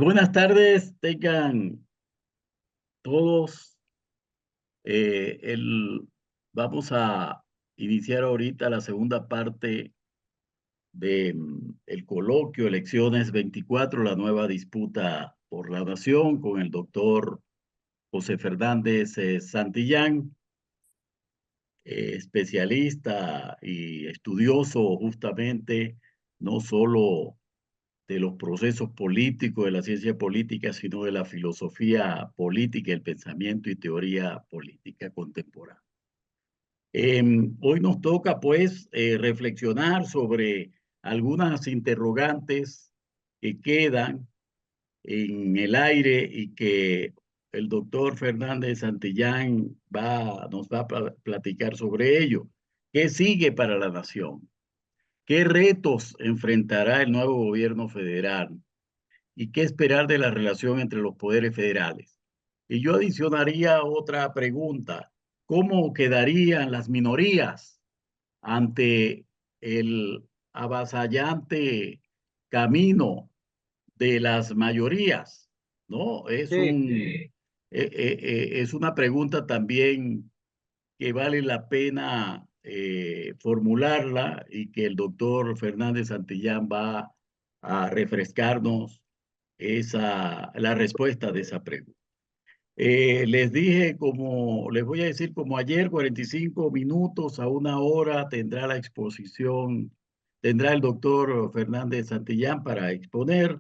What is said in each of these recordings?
Buenas tardes, tengan todos. eh, el, Vamos a iniciar ahorita la segunda parte de el coloquio Elecciones 24, la nueva disputa por la nación, con el doctor José Fernández Santillán, especialista y estudioso justamente, no solo de los procesos políticos, de la ciencia política, sino de la filosofía política, el pensamiento y teoría política contemporánea. Hoy nos toca, pues, reflexionar sobre algunas interrogantes que quedan en el aire y que el doctor Fernández Santillán nos va a platicar sobre ello. ¿Qué sigue para la nación? ¿Qué retos enfrentará el nuevo gobierno federal? ¿Y qué esperar de la relación entre los poderes federales? Y yo adicionaría otra pregunta: ¿cómo quedarían las minorías ante el avasallante camino de las mayorías? ¿No? Sí, Es una pregunta también que vale la pena formularla, y que el doctor Fernández Santillán va a refrescarnos la respuesta de esa pregunta. Les dije, les voy a decir, como ayer, 45 minutos a una hora tendrá la exposición, tendrá el doctor Fernández Santillán para exponer,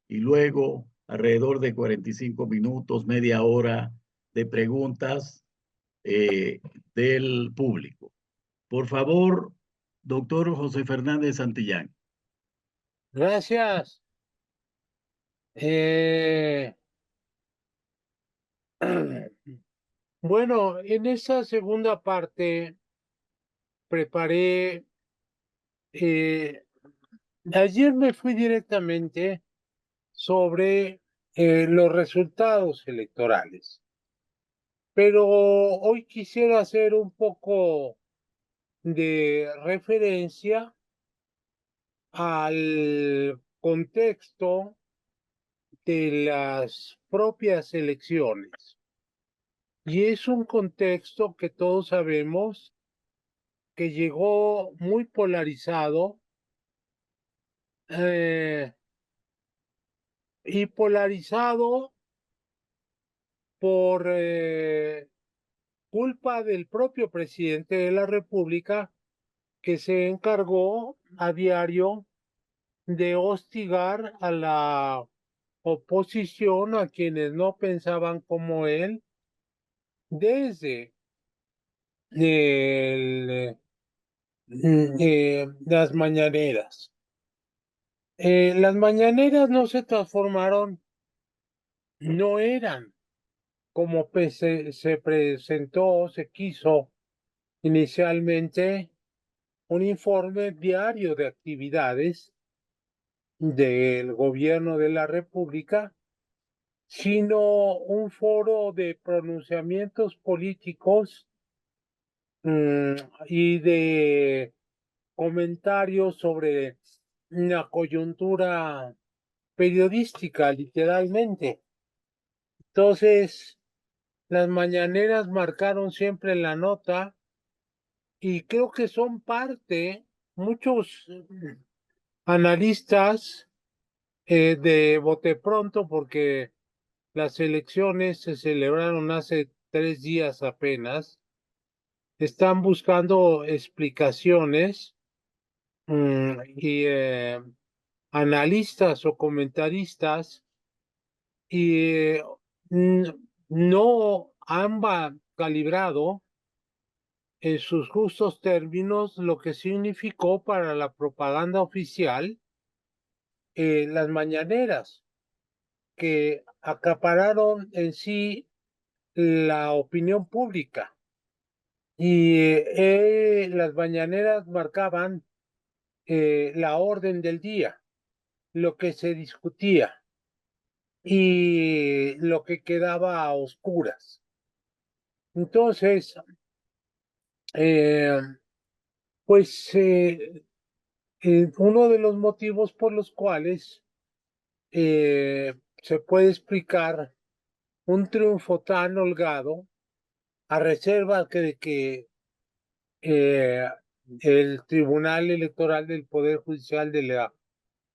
y luego alrededor de 45 minutos, media hora de preguntas eh, del público. Por favor, doctor José Fernández Santillán. gracias. Eh, bueno, en esta segunda parte preparé, eh, ayer me fui directamente sobre los resultados electorales, pero hoy quisiera hacer un poco de referencia al contexto de las propias elecciones. Y es un contexto que todos sabemos que llegó muy polarizado, eh, y polarizado por culpa del propio presidente de la República, que se encargó a diario de hostigar a la oposición, a quienes no pensaban como él, desde el, las mañaneras. Las mañaneras no se transformaron, no eran como se presentó, se quiso inicialmente, un informe diario de actividades del gobierno de la República, sino un foro de pronunciamientos políticos, mm, y de comentarios sobre la coyuntura periodística, literalmente. Entonces, las mañaneras marcaron siempre la nota, y creo que son parte, muchos analistas, de bote pronto, porque las elecciones se celebraron hace 3 días apenas, están buscando explicaciones, y analistas o comentaristas, y no han calibrado en sus justos términos lo que significó para la propaganda oficial las mañaneras, que acapararon en sí la opinión pública. Y las mañaneras marcaban la orden del día, lo que se discutía y lo que quedaba a oscuras. Entonces, eh, pues uno de los motivos por los cuales se puede explicar un triunfo tan holgado a reserva de que eh, el Tribunal Electoral del Poder Judicial de la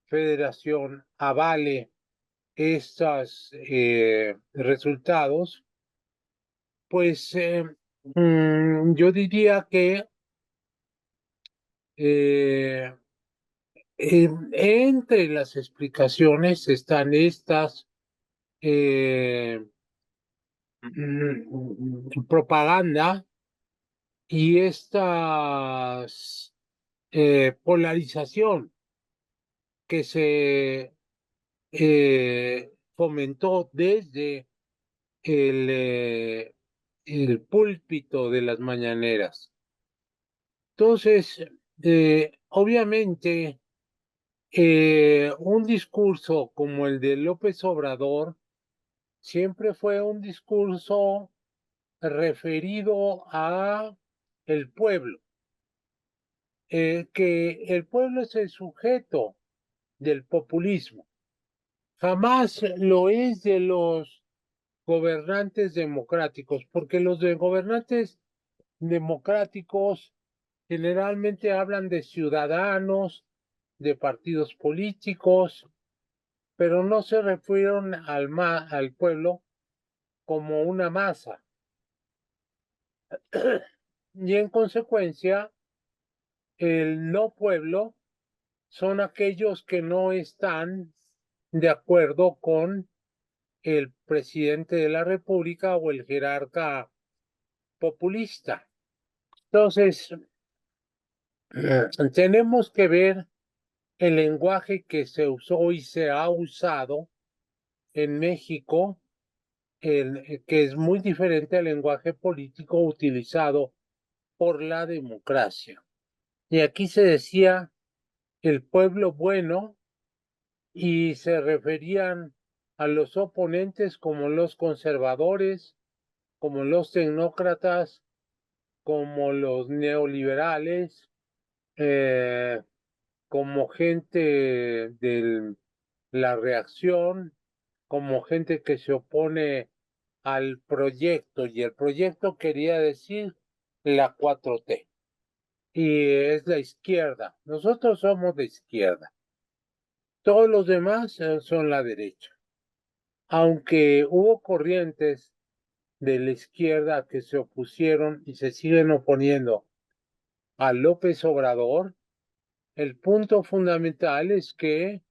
Federación avale estos resultados, pues yo diría que eh, entre las explicaciones están estas propaganda y esta polarización que se fomentó desde el púlpito de las mañaneras. Entonces, obviamente, un discurso como el de López Obrador siempre fue un discurso referido a el pueblo, que el pueblo es el sujeto del populismo. Jamás lo es de los gobernantes democráticos, porque los de gobernantes democráticos generalmente hablan de ciudadanos, de partidos políticos, pero no se refieren al pueblo como una masa. Y en consecuencia, el no pueblo son aquellos que no están de acuerdo con el presidente de la República o el jerarca populista. Entonces, tenemos que ver el lenguaje que se usó y se ha usado en México, que es muy diferente al lenguaje político utilizado por la democracia. Y aquí se decía el pueblo bueno y se referían a los oponentes como los conservadores, como los tecnócratas, como los neoliberales, como gente de la reacción, como gente que se opone al proyecto, y el proyecto quería decir la 4T, y es la izquierda. Nosotros somos de izquierda. Todos los demás son la derecha. Aunque hubo corrientes de la izquierda que se opusieron y se siguen oponiendo a López Obrador, el punto fundamental es que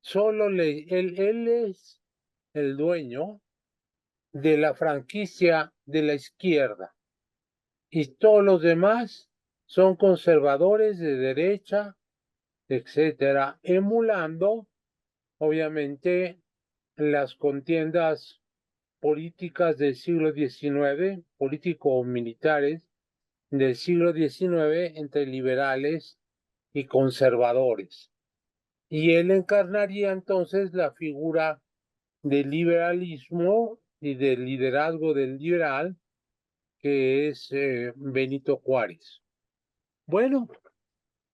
solo él es el dueño de la franquicia de la izquierda y todos los demás son conservadores de derecha, etcétera, emulando obviamente las contiendas políticas del siglo XIX, político-militares del siglo XIX entre liberales y conservadores. Y él encarnaría entonces la figura del liberalismo y del liderazgo del liberal, que es Benito Juárez. Bueno,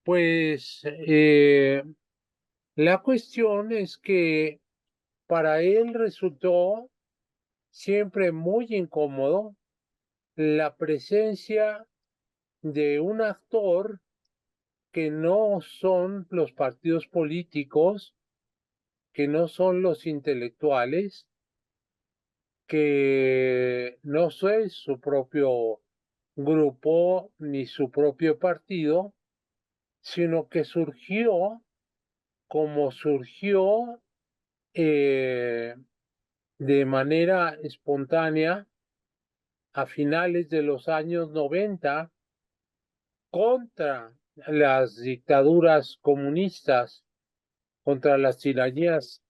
pues la cuestión es que para él resultó siempre muy incómodo la presencia de un actor que no son los partidos políticos, que no son los intelectuales, que no es su propio grupo ni su propio partido, sino que surgió como surgió de manera espontánea a finales de los años 90 contra las dictaduras comunistas, contra las tiranías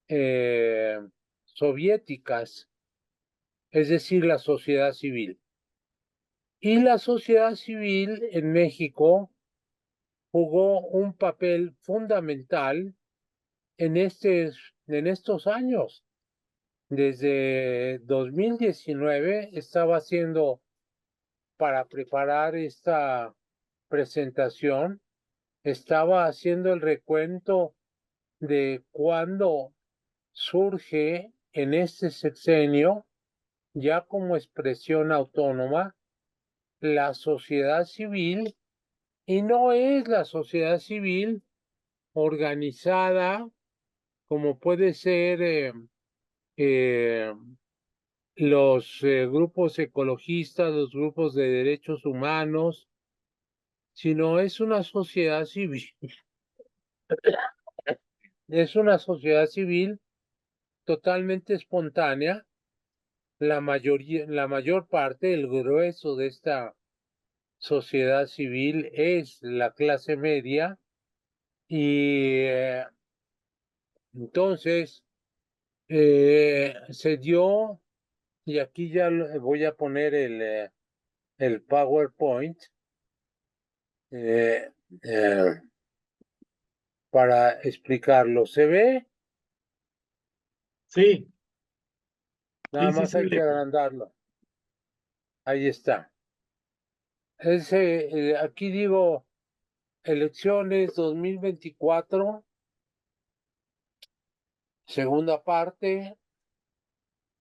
eh, soviéticas, es decir, la sociedad civil. Y la sociedad civil en México jugó un papel fundamental en, en estos años. Desde 2019 estaba haciendo, para preparar esta presentación, estaba haciendo el recuento de cuándo surge en este sexenio ya como expresión autónoma la sociedad civil, y no es la sociedad civil organizada como puede ser los grupos ecologistas, los grupos de derechos humanos, sino es una sociedad civil, es una sociedad civil totalmente espontánea. La mayor parte, el grueso de esta sociedad civil es la clase media y entonces se dio, y aquí ya voy a poner el PowerPoint eh, eh, para explicarlo. ¿Se ve? Sí, Nada sí, sí más se hay que ve. agrandarlo. Ahí está. Aquí digo elecciones 2024, segunda parte,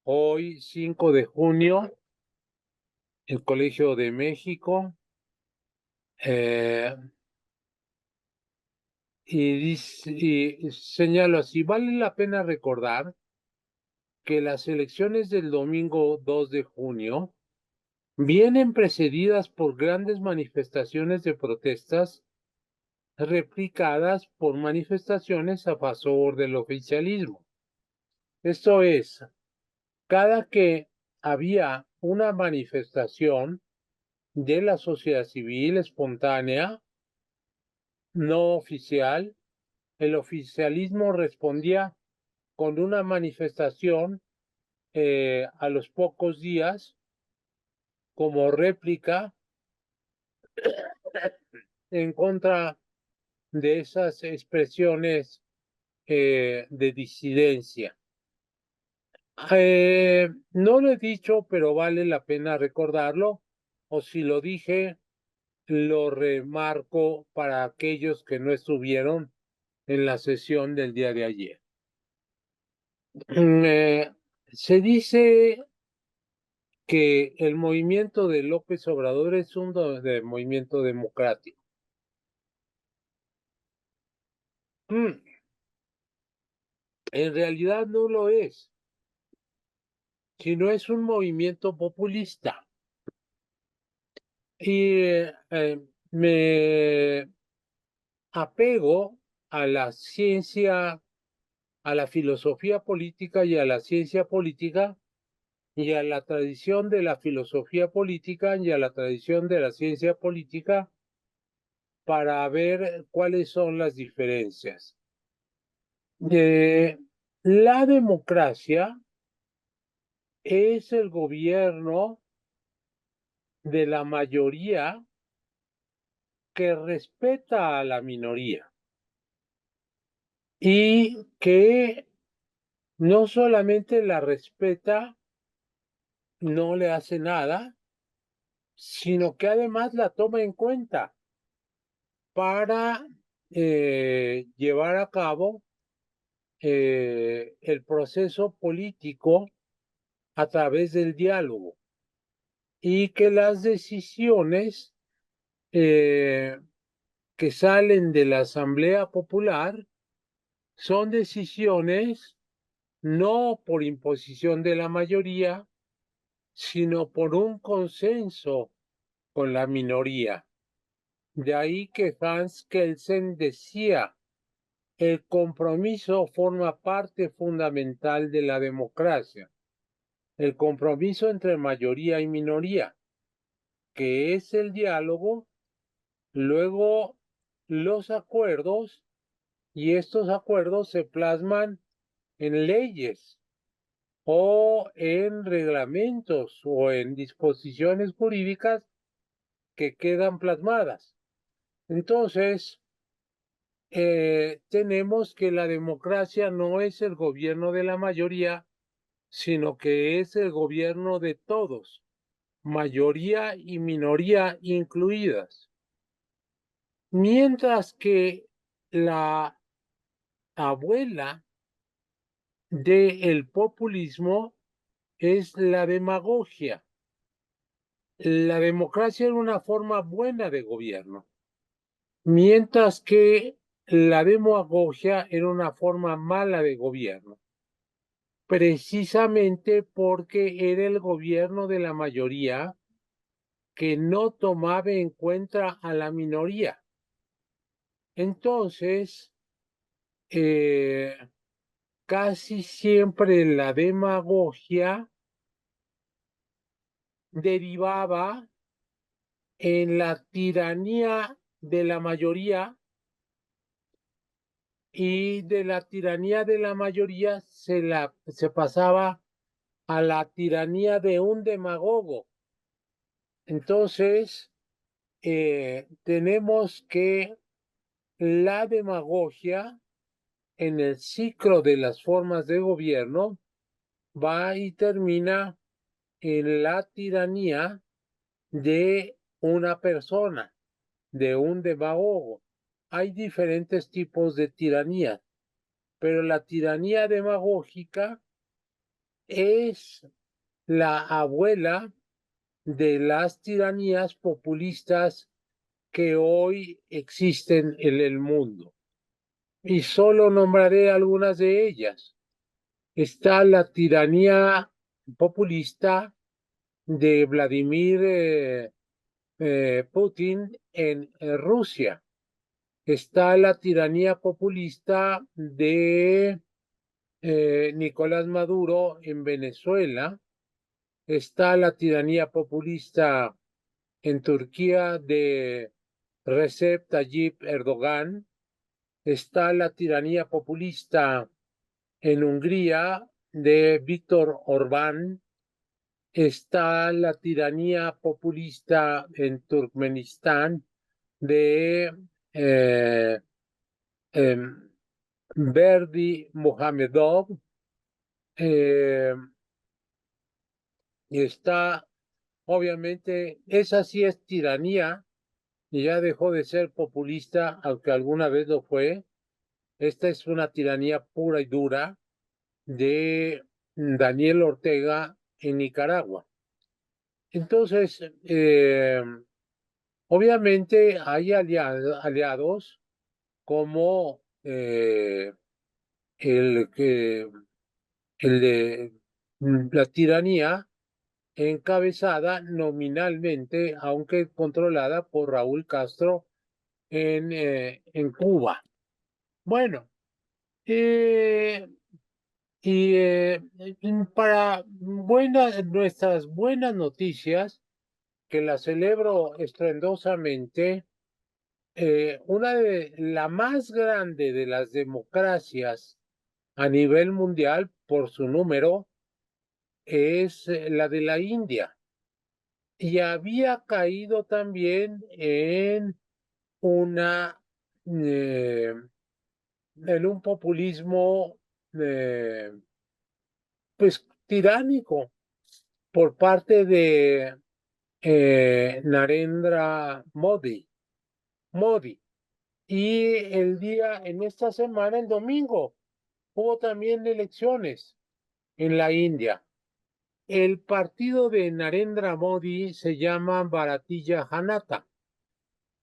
hoy 5 de junio, el Colegio de México. eh, y señalo así, vale la pena recordar que las elecciones del domingo 2 de junio vienen precedidas por grandes manifestaciones de protestas replicadas por manifestaciones a favor del oficialismo. Esto es, cada que había una manifestación de la sociedad civil espontánea, no oficial, el oficialismo respondía con una manifestación a los pocos días como réplica en contra de esas expresiones de disidencia. No lo he dicho, pero vale la pena recordarlo, o si lo dije, lo remarco para aquellos que no estuvieron en la sesión del día de ayer. Se dice que el movimiento de López Obrador es un movimiento democrático. En realidad no lo es, sino es un movimiento populista. Y me apego a la ciencia, a la filosofía política y a la ciencia política y a la tradición de la filosofía política y a la tradición de la ciencia política para ver cuáles son las diferencias. La democracia es el gobierno de la mayoría que respeta a la minoría y que no solamente la respeta, no le hace nada, sino que además la toma en cuenta para llevar a cabo el proceso político a través del diálogo y que las decisiones que salen de la Asamblea Popular son decisiones no por imposición de la mayoría, sino por un consenso con la minoría. De ahí que Hans Kelsen decía, el compromiso forma parte fundamental de la democracia, el compromiso entre mayoría y minoría, que es el diálogo, luego los acuerdos, y estos acuerdos se plasman en leyes o en reglamentos o en disposiciones jurídicas que quedan plasmadas. Entonces, tenemos que la democracia no es el gobierno de la mayoría, sino que es el gobierno de todos, mayoría y minoría incluidas. Mientras que la abuela del populismo es la demagogia. La democracia era una forma buena de gobierno, mientras que la demagogia era una forma mala de gobierno, precisamente porque era el gobierno de la mayoría que no tomaba en cuenta a la minoría. Entonces, casi siempre la demagogia derivaba en la tiranía de la mayoría, y de la tiranía de la mayoría se pasaba a la tiranía de un demagogo. Entonces, tenemos que la demagogia en el ciclo de las formas de gobierno va y termina en la tiranía de una persona, de un demagogo. Hay diferentes tipos de tiranía, pero la tiranía demagógica es la abuela de las tiranías populistas que hoy existen en el mundo. Y solo nombraré algunas de ellas. Está la tiranía populista de Vladimir Putin en Rusia. Está la tiranía populista de Nicolás Maduro en Venezuela. Está la tiranía populista en Turquía de Recep Tayyip Erdogan. Está la tiranía populista en Hungría de Víctor Orbán. Está la tiranía populista en Turkmenistán de eh, Berdi Muhamedov. eh, y está, obviamente, esa sí es tiranía y ya dejó de ser populista, aunque alguna vez lo fue. Esta es una tiranía pura y dura de Daniel Ortega en Nicaragua. Entonces, obviamente hay aliados como el, que, el de la tiranía encabezada nominalmente, aunque controlada por Raúl Castro en Cuba. Bueno, eh, y para nuestras buenas noticias, que las celebro estruendosamente, una de la más grande de las democracias a nivel mundial por su número es la de la India. Y había caído también una eh, en un populismo eh, pues tiránico por parte de Narendra Modi. Y en esta semana, el domingo, hubo también elecciones en la India. El partido de Narendra Modi se llama Bharatiya Janata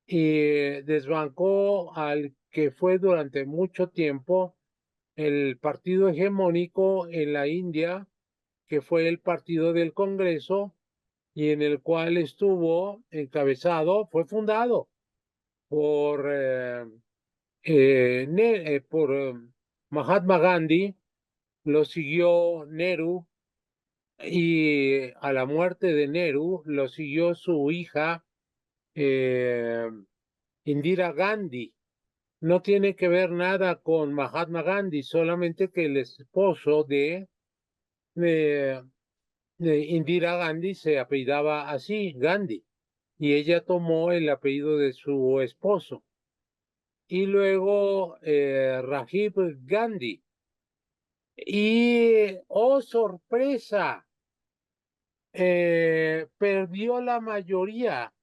y desbancó al que fue durante mucho tiempo el partido hegemónico en la India, que fue el partido del Congreso y en el cual estuvo encabezado, fue fundado por, Mahatma Gandhi, lo siguió Nehru y a la muerte de Nehru lo siguió su hija eh, Indira Gandhi. No tiene que ver nada con Mahatma Gandhi, solamente que el esposo de, de Indira Gandhi se apellidaba así, Gandhi, y ella tomó el apellido de su esposo. Y luego Rajiv Gandhi. Y, oh sorpresa, perdió la mayoría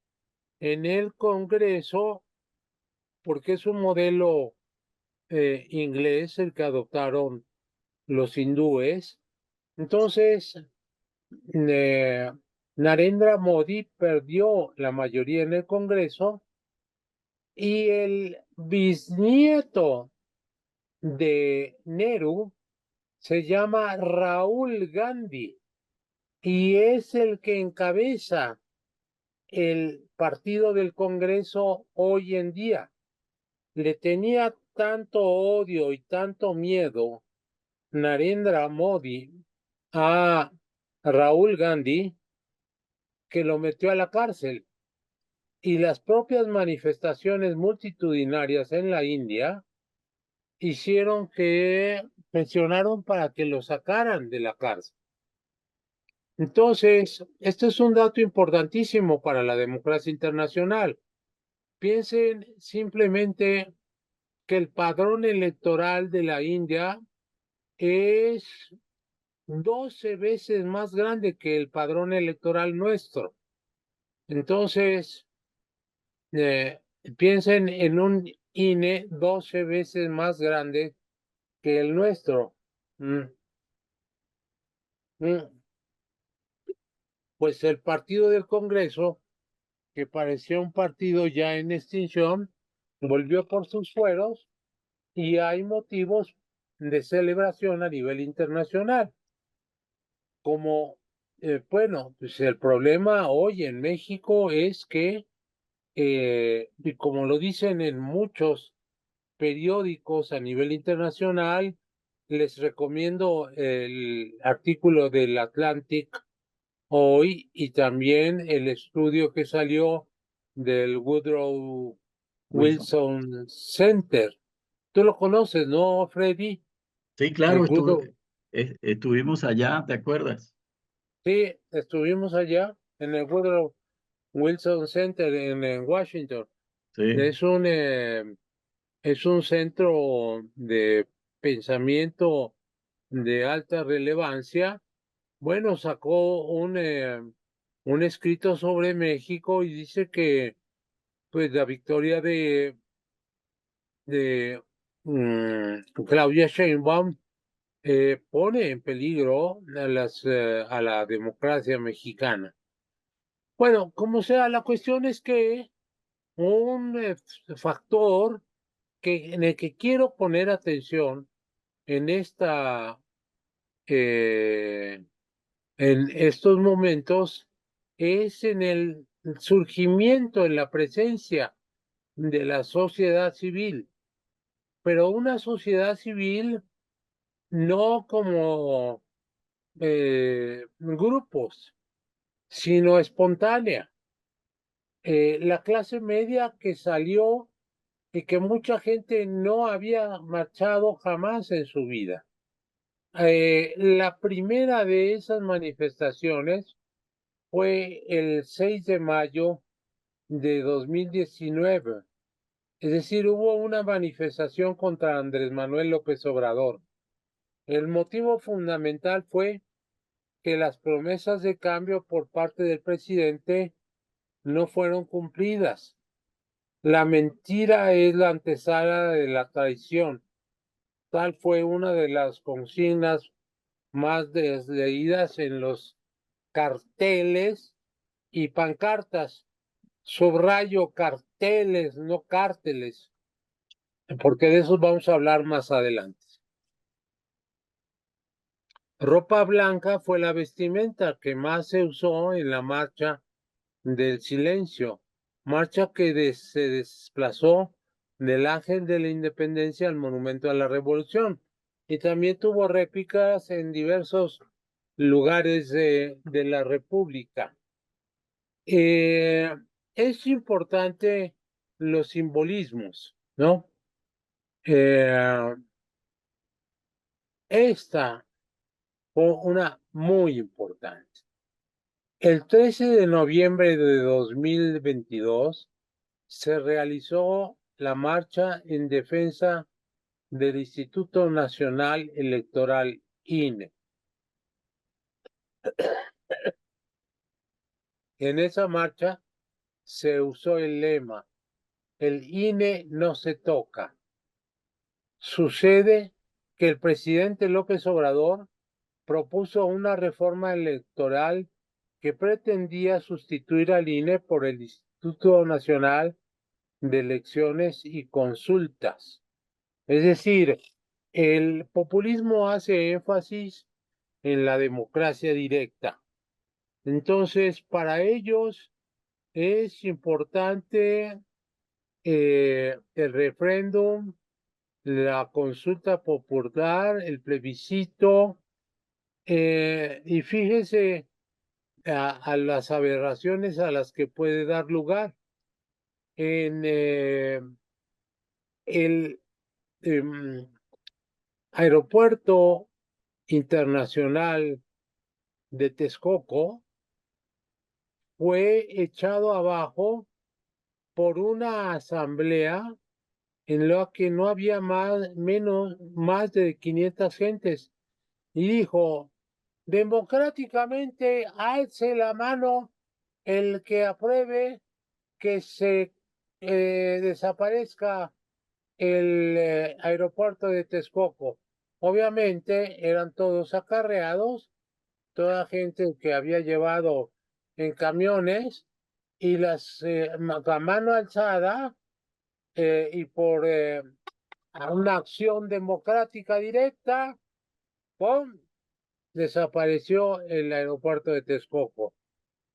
en el Congreso porque es un modelo inglés el que adoptaron los hindúes. Entonces, eh, Narendra Modi perdió la mayoría en el Congreso y el bisnieto de Nehru se llama Raúl Gandhi y es el que encabeza el partido del Congreso hoy en día. Le tenía tanto odio y tanto miedo Narendra Modi a Raúl Gandhi que lo metió a la cárcel. Y las propias manifestaciones multitudinarias en la India hicieron que presionaron para que lo sacaran de la cárcel. Entonces, este es un dato importantísimo para la democracia internacional. Piensen simplemente que el padrón electoral de la India es 12 veces más grande que el padrón electoral nuestro. Entonces, eh, piensen en un INE 12 veces más grande que el nuestro. Mm, mm. Pues el partido del Congreso, que parecía un partido ya en extinción, volvió por sus fueros y hay motivos de celebración a nivel internacional. Como, bueno, pues el problema hoy en México es que, y como lo dicen en muchos periódicos a nivel internacional, les recomiendo el artículo del Atlantic hoy y también el estudio que salió del Woodrow Wilson. Wilson Center. Tú lo conoces, ¿no, Freddy? Sí, El claro, Woodrow. estuvimos allá, ¿te acuerdas? Sí, estuvimos allá en el Woodrow Wilson Center en Washington. Sí, Es un, eh, es un centro de pensamiento de alta relevancia. Bueno, sacó un escrito sobre México y dice que pues la victoria de Claudia Sheinbaum pone en peligro a la democracia mexicana. Bueno, como sea, la cuestión es que un factor en el que quiero poner atención en eh, en estos momentos es en el surgimiento, en la presencia de la sociedad civil, pero una sociedad civil no como grupos, sino espontánea. La clase media que salió y que mucha gente no había marchado jamás en su vida. La primera de esas manifestaciones fue el 6 de mayo de 2019. Es decir, hubo una manifestación contra Andrés Manuel López Obrador. El motivo fundamental fue que las promesas de cambio por parte del presidente no fueron cumplidas. La mentira es la antesala de la traición. Tal fue una de las consignas más leídas en los carteles y pancartas. Subrayo carteles, no cárteles, porque de eso vamos a hablar más adelante. Ropa blanca fue la vestimenta que más se usó en la marcha del silencio, marcha que se desplazó del Ángel de la Independencia al Monumento a la Revolución y también tuvo réplicas en diversos lugares de la República. Es importante los simbolismos, ¿no? Eh, esta fue una muy importante. El 13 de noviembre de 2022 se realizó la marcha en defensa del Instituto Nacional Electoral INE. En esa marcha se usó el lema, el INE no se toca, sucede que el presidente López Obrador propuso una reforma electoral que pretendía sustituir al INE por el Instituto Nacional de Elecciones y Consultas. Es decir, el populismo hace énfasis en la democracia directa. Entonces, para ellos es importante el referéndum, la consulta popular, el plebiscito, y fíjese a las aberraciones a las que puede dar lugar. En el aeropuerto internacional de Texcoco fue echado abajo por una asamblea en la que no había más de 500 gentes, y dijo: democráticamente, alce la mano el que apruebe que se desaparezca el aeropuerto de Texcoco. Obviamente eran todos acarreados, toda gente que había llevado en camiones, y la mano alzada, y por una acción democrática directa, ¡pum!, desapareció el aeropuerto de Texcoco.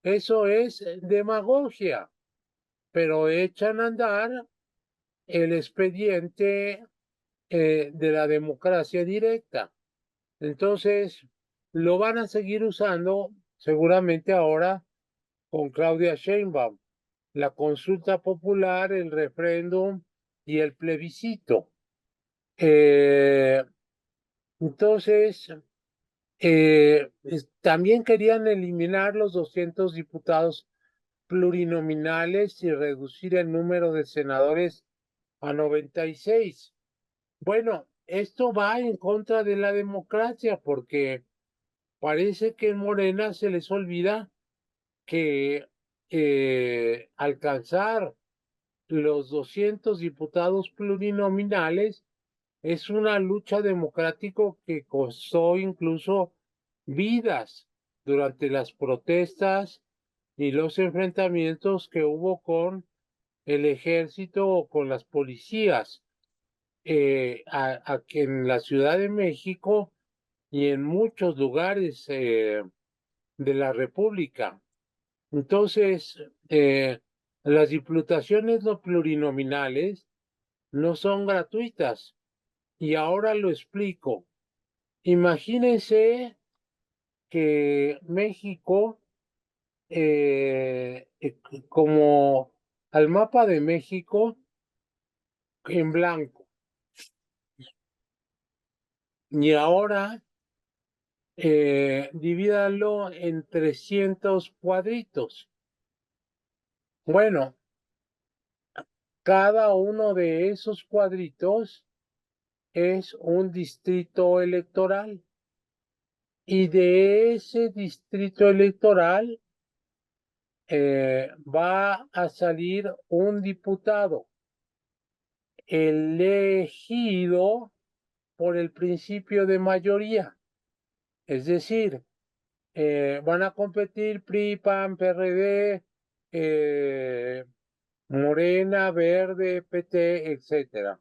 Eso es demagogia, pero echan a andar el expediente de la democracia directa. Entonces, lo van a seguir usando seguramente ahora con Claudia Sheinbaum: la consulta popular, el referéndum y el plebiscito. Entonces, también querían eliminar los 200 diputados plurinominales y reducir el número de senadores a 96. Bueno, esto va en contra de la democracia, porque parece que en Morena se les olvida que alcanzar los 200 diputados plurinominales es una lucha democrática que costó incluso vidas durante las protestas y los enfrentamientos que hubo con el ejército o con las policías, que en la Ciudad de México y en muchos lugares de la República. Entonces, las diputaciones no plurinominales no son gratuitas. Y ahora lo explico. Imagínense que México, como al mapa de México en blanco, y ahora divídalo en 300 cuadritos. Bueno, cada uno de esos cuadritos es un distrito electoral, y de ese distrito electoral va a salir un diputado elegido por el principio de mayoría. Es decir, van a competir PRI, PAN, PRD, Morena, Verde, PT, etcétera,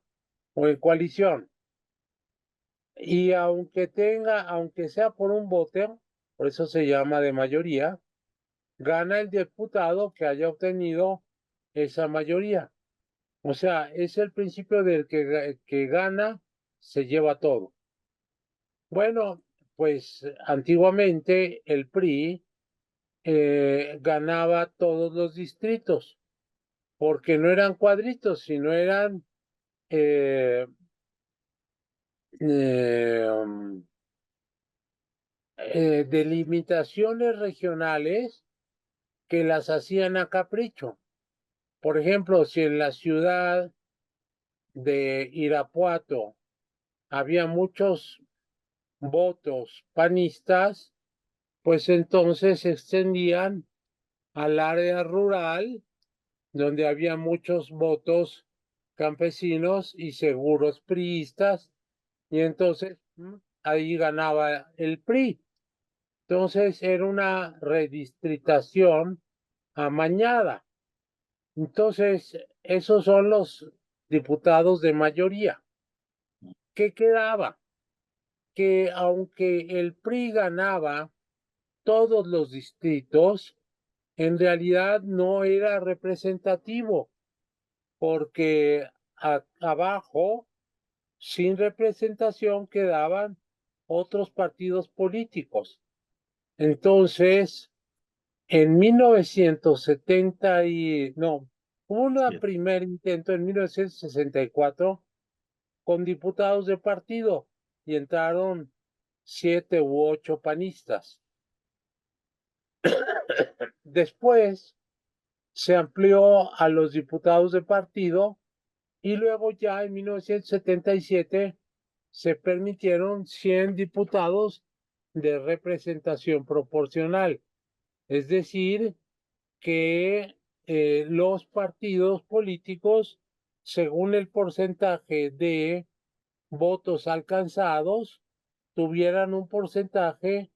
o en coalición. Y aunque sea por un voto, por eso se llama de mayoría, gana el diputado que haya obtenido esa mayoría. O sea, es el principio del que gana se lleva todo. Bueno, pues antiguamente el PRI ganaba todos los distritos, porque no eran cuadritos, sino eran eh, um, delimitaciones regionales que las hacían a capricho. Por ejemplo, si en la ciudad de Irapuato había muchos votos panistas, pues entonces se extendían al área rural, donde había muchos votos campesinos y seguros priistas, y entonces ahí ganaba el PRI. Entonces era una redistritación amañada. Entonces, esos son los diputados de mayoría. ¿Qué quedaba? Que aunque el PRI ganaba todos los distritos, en realidad no era representativo, porque abajo, sin representación, quedaban otros partidos políticos. Entonces, en 1970 no, hubo un Sí, primer intento en 1964 con diputados de partido y entraron 7 u 8 panistas. Después se amplió a los diputados de partido y luego ya en 1977 se permitieron 100 diputados de representación proporcional, es decir, que los partidos políticos, según el porcentaje de votos alcanzados, tuvieran un porcentaje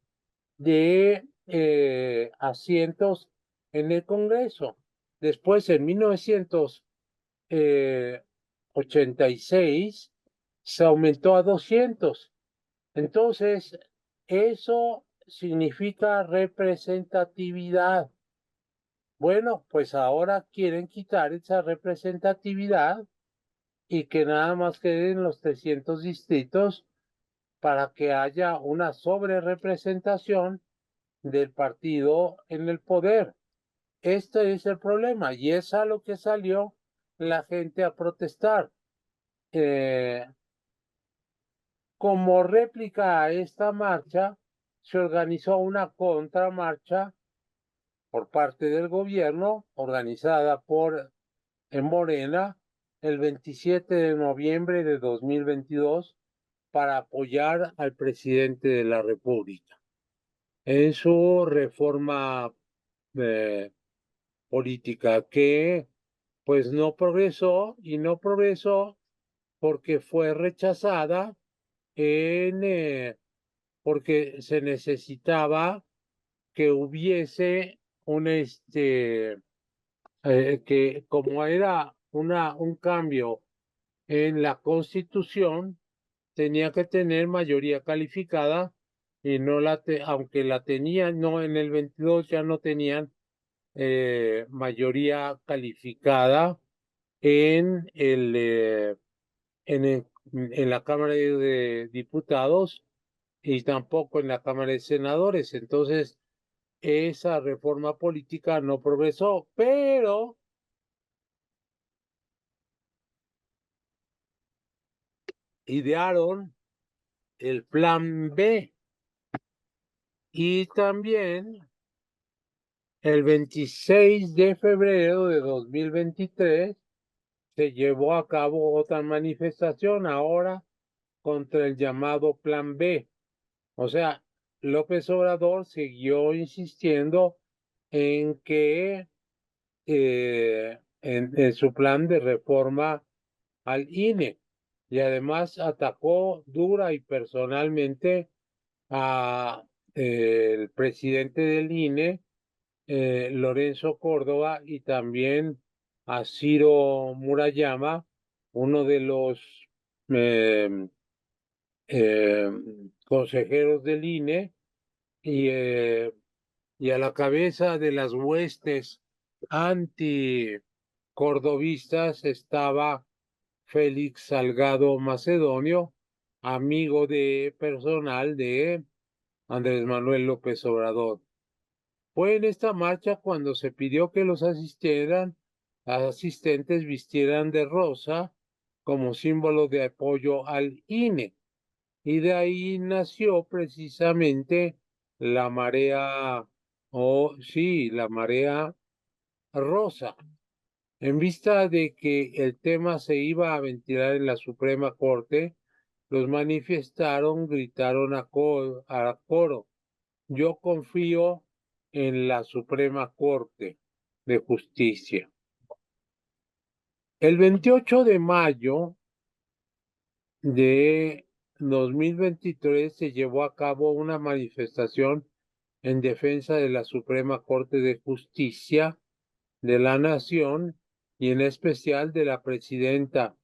de asientos en el Congreso. Después, en 1986, se aumentó a 200. Entonces, eso significa representatividad. Bueno, pues ahora quieren quitar esa representatividad y que nada más queden los 300 distritos para que haya una sobrerepresentación del partido en el poder. Este es el problema y es a lo que salió la gente a protestar. Eh, Como réplica a esta marcha, se organizó una contramarcha por parte del gobierno, organizada por Morena, el 27 de noviembre de 2022, para apoyar al presidente de la República en su reforma eh, política, que pues no progresó, y no progresó porque fue rechazada porque se necesitaba que hubiese que como era un cambio en la Constitución, tenía que tener mayoría calificada y no aunque la tenían, no, en el 22 ya no tenían mayoría calificada en en la Cámara de Diputados y tampoco en la Cámara de Senadores. Entonces, esa reforma política no progresó, pero idearon el plan B y también el 26 de febrero de 2023 se llevó a cabo otra manifestación ahora contra el llamado Plan B. O sea, López Obrador siguió insistiendo en que en su plan de reforma al INE y además atacó dura y personalmente a el presidente del INE, Lorenzo Córdoba, y también a Ciro Murayama, uno de los eh, consejeros del INE, y, eh, y a la cabeza de las huestes anticordobistas estaba Félix Salgado Macedonio, amigo de personal de Andrés Manuel López Obrador. Fue en esta marcha cuando se pidió que los asistentes vistieran de rosa como símbolo de apoyo al INE. Y de ahí nació precisamente la marea, sí, la marea rosa. En vista de que el tema se iba a ventilar en la Suprema Corte, los manifestaron, gritaron a coro: yo confío en la Suprema Corte de Justicia. El 28 de mayo de 2023 se llevó a cabo una manifestación en defensa de la Suprema Corte de Justicia de la Nación y en especial de la presidenta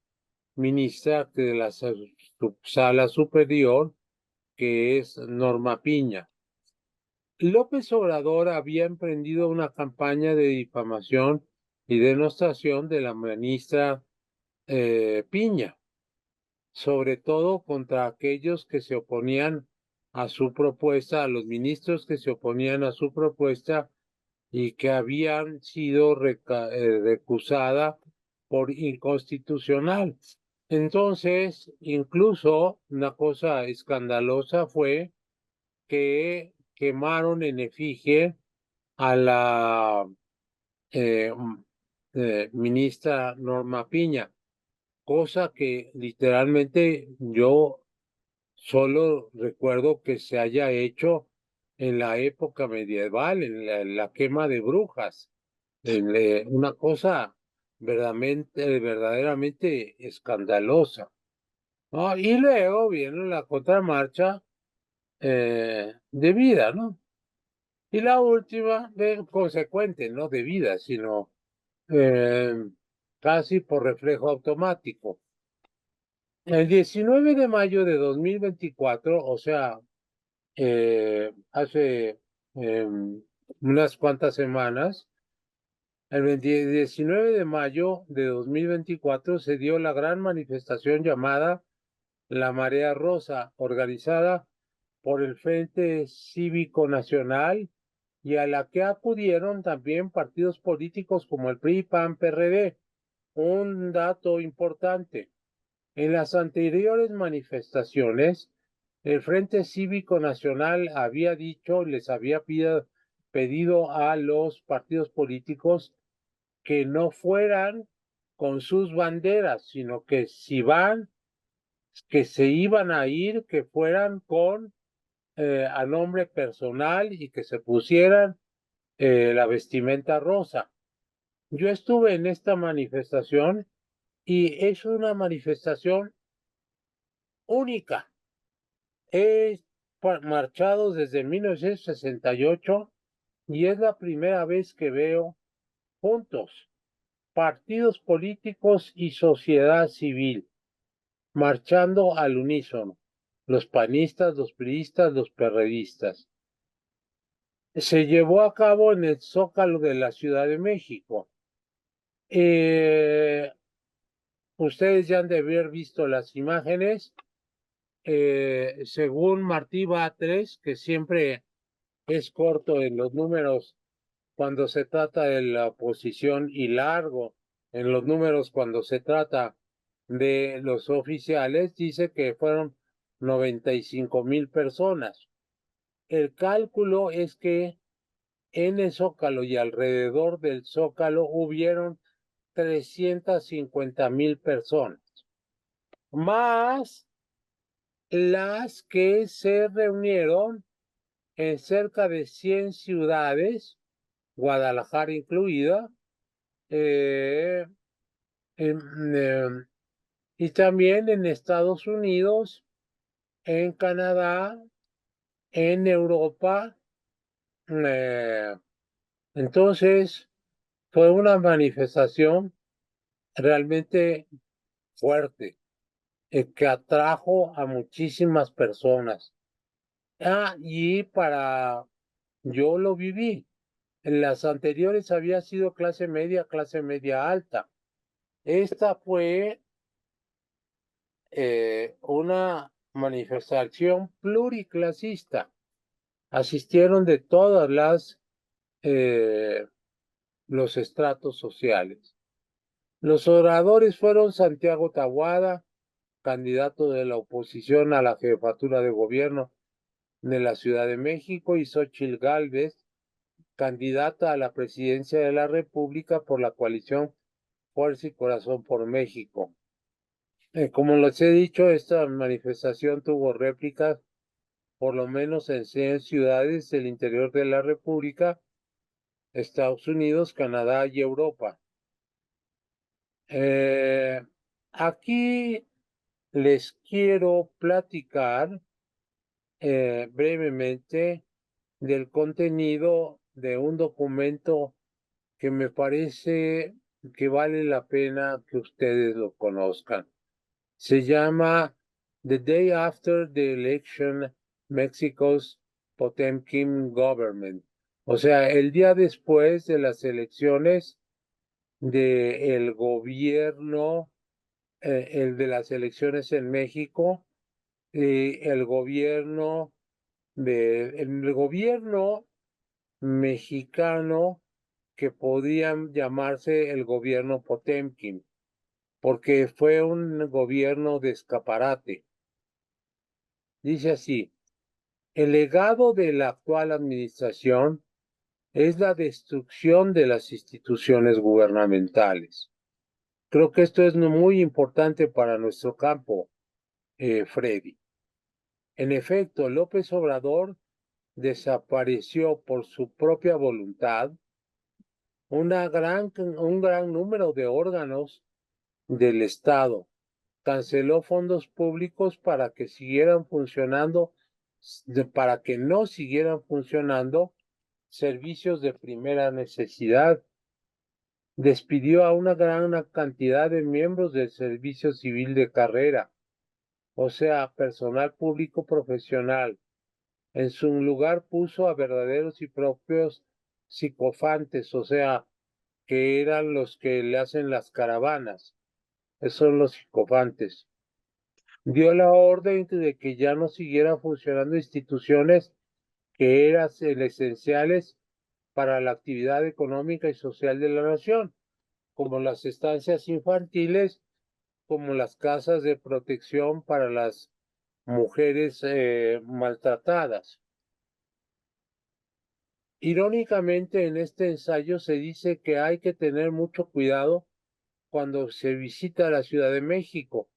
ministra de la Sala Superior, que es Norma Piña. López Obrador había emprendido una campaña de difamación y denostación de la ministra Piña, sobre todo contra aquellos que se oponían a su propuesta, a los ministros que se oponían a su propuesta y que habían sido recusada por inconstitucional. Entonces, incluso una cosa escandalosa fue que quemaron en efigie a la ministra Norma Piña, cosa que literalmente yo solo recuerdo que se haya hecho en la época medieval, en la quema de brujas, una cosa verdaderamente escandalosa, ¿no? Y luego viene la contramarcha de vida, ¿no? Y la última, consecuente, no de vida, sino eh, casi por reflejo automático. El 19 de mayo de 2024, o sea, hace unas cuantas semanas, el 19 de mayo de 2024 se dio la gran manifestación llamada La Marea Rosa, organizada por el Frente Cívico Nacional y a la que acudieron también partidos políticos como el PRI, PAN, PRD. Un dato importante: en las anteriores manifestaciones, el Frente Cívico Nacional había dicho, les había pedido a los partidos políticos que no fueran con sus banderas, sino que si van, que se iban a ir, que fueran con a nombre personal y que se pusieran la vestimenta rosa. Yo estuve en esta manifestación y es una manifestación única. He marchado desde 1968 y es la primera vez que veo juntos partidos políticos y sociedad civil marchando al unísono, los panistas, los priistas, los perredistas. Se llevó a cabo en el Zócalo de la Ciudad de México. Ustedes ya han de haber visto las imágenes. Según Martí Batres, que siempre es corto en los números cuando se trata de la oposición y largo en los números cuando se trata de los oficiales, dice que fueron 95,000 personas. El cálculo es que en el Zócalo y alrededor del Zócalo hubieron 350,000 personas, más las que se reunieron en cerca de 100 ciudades, Guadalajara incluida, eh, y también en Estados Unidos, en Canadá, en Europa. Entonces, fue una manifestación realmente fuerte, que atrajo a muchísimas personas. Y yo lo viví. En las anteriores había sido clase media alta. Esta fue una manifestación pluriclasista. Asistieron de todas los estratos sociales. Los oradores fueron Santiago Taboada, candidato de la oposición a la jefatura de gobierno de la Ciudad de México, y Xóchitl Gálvez, candidata a la presidencia de la República por la coalición Fuerza y Corazón por México. Como les he dicho, esta manifestación tuvo réplicas por lo menos en 100 ciudades del interior de la República, Estados Unidos, Canadá y Europa. Aquí les quiero platicar brevemente del contenido de un documento que me parece que vale la pena que ustedes lo conozcan. Se llama The Day After the Election, Mexico's Potemkin Government. O sea, el día después de las elecciones del gobierno, el de las elecciones en México, el gobierno el gobierno mexicano que podían llamarse el gobierno Potemkin, porque fue un gobierno de escaparate. Dice así, el legado de la actual administración es la destrucción de las instituciones gubernamentales. Creo que esto es muy importante para nuestro campo, Freddy. En efecto, López Obrador desapareció por su propia voluntad un gran número de órganos del Estado. Canceló fondos públicos para que siguieran funcionando, para que no siguieran funcionando servicios de primera necesidad. Despidió a una gran cantidad de miembros del servicio civil de carrera, o sea, personal público profesional. En su lugar puso a verdaderos y propios psicofantes, o sea, que eran los que le hacen las caravanas. Esos son los psicofantes. Dio la orden de que ya no siguieran funcionando instituciones que eran esenciales para la actividad económica y social de la nación, como las estancias infantiles, como las casas de protección para las mujeres maltratadas. Irónicamente, en este ensayo se dice que hay que tener mucho cuidado cuando se visita la Ciudad de México,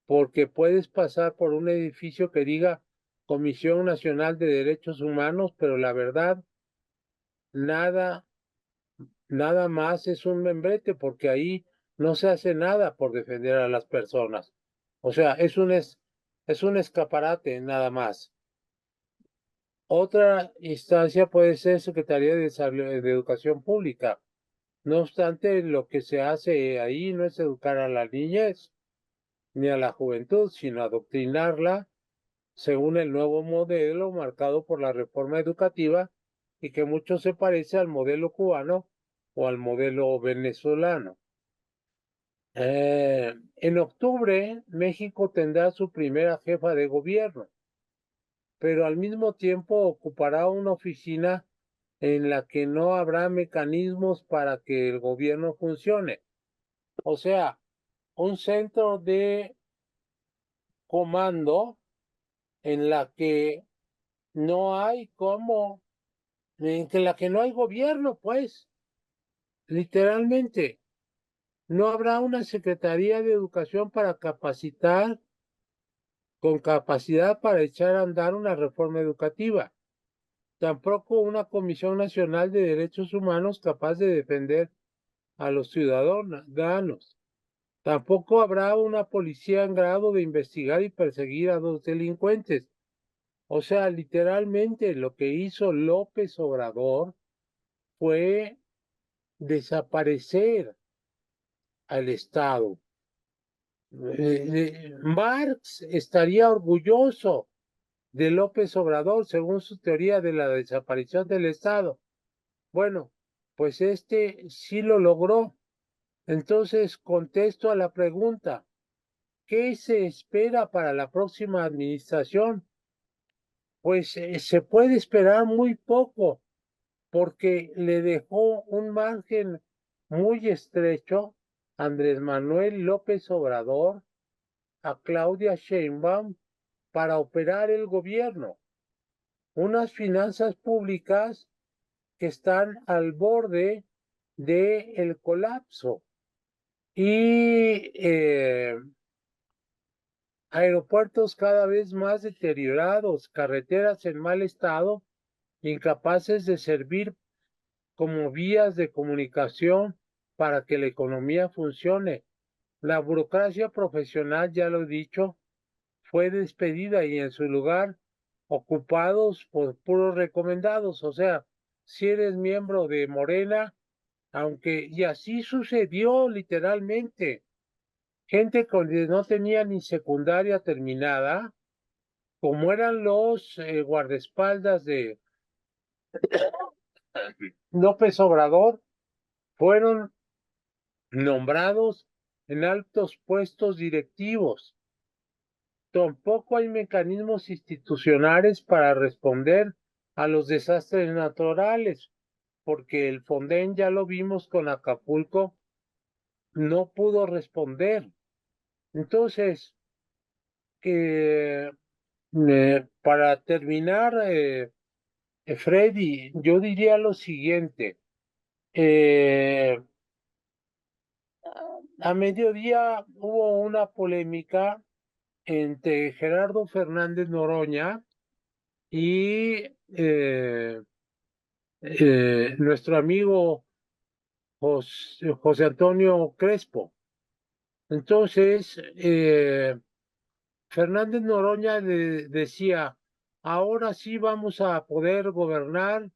porque puedes pasar por un edificio que diga Comisión Nacional de Derechos Humanos, pero la verdad, nada, nada más es un membrete, porque ahí no se hace nada por defender a las personas. O sea, es un escaparate nada más. Otra instancia puede ser Secretaría de Educación Pública. No obstante, lo que se hace ahí no es educar a la niñez ni a la juventud, sino adoctrinarla según el nuevo modelo marcado por la reforma educativa y que mucho se parece al modelo cubano o al modelo venezolano. En octubre, México tendrá su primera jefa de gobierno, pero al mismo tiempo ocupará una oficina en la que no habrá mecanismos para que el gobierno funcione. O sea, un centro de comando en la que no hay cómo, en la que no hay gobierno, pues, literalmente. No habrá una Secretaría de Educación para capacitar, con capacidad para echar a andar una reforma educativa. Tampoco una Comisión Nacional de Derechos Humanos capaz de defender a los ciudadanos. Tampoco habrá una policía en grado de investigar y perseguir a los delincuentes. O sea, literalmente lo que hizo López Obrador fue desaparecer al Estado. Marx estaría orgulloso de López Obrador, según su teoría de la desaparición del Estado. Bueno, pues este sí lo logró. Entonces contesto a la pregunta, ¿qué se espera para la próxima administración? Pues se puede esperar muy poco, porque le dejó un margen muy estrecho Andrés Manuel López Obrador a Claudia Sheinbaum para operar el gobierno. Unas finanzas públicas que están al borde del colapso y aeropuertos cada vez más deteriorados, carreteras en mal estado, incapaces de servir como vías de comunicación para que la economía funcione. La burocracia profesional, ya lo he dicho, fue despedida y en su lugar ocupados por puros recomendados. O sea, si eres miembro de Morena, aunque, y así sucedió literalmente, gente que no tenía ni secundaria terminada, como eran los guardaespaldas de López Obrador, fueron nombrados en altos puestos directivos. Tampoco hay mecanismos institucionales para responder a los desastres naturales, porque el Fonden, ya lo vimos con Acapulco, no pudo responder. Entonces, eh, para terminar, Freddy, yo diría lo siguiente. A mediodía hubo una polémica entre Gerardo Fernández Noroña y nuestro amigo José Antonio Crespo. Entonces, Fernández Noroña le decía, ahora sí vamos a poder gobernar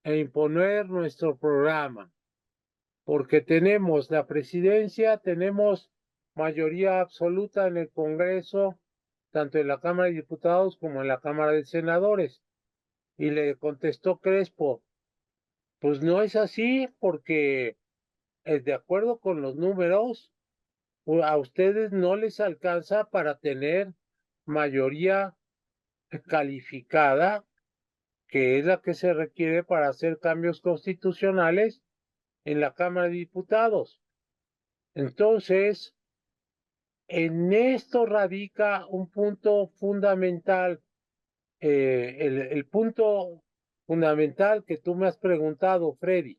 e imponer nuestro programa, porque tenemos la presidencia, tenemos mayoría absoluta en el Congreso, tanto en la Cámara de Diputados como en la Cámara de Senadores. Y le contestó Crespo, pues no es así porque de acuerdo con los números, a ustedes no les alcanza para tener mayoría calificada, que es la que se requiere para hacer cambios constitucionales en la Cámara de Diputados. Entonces, en esto radica un punto fundamental, el punto fundamental que tú me has preguntado, Freddy.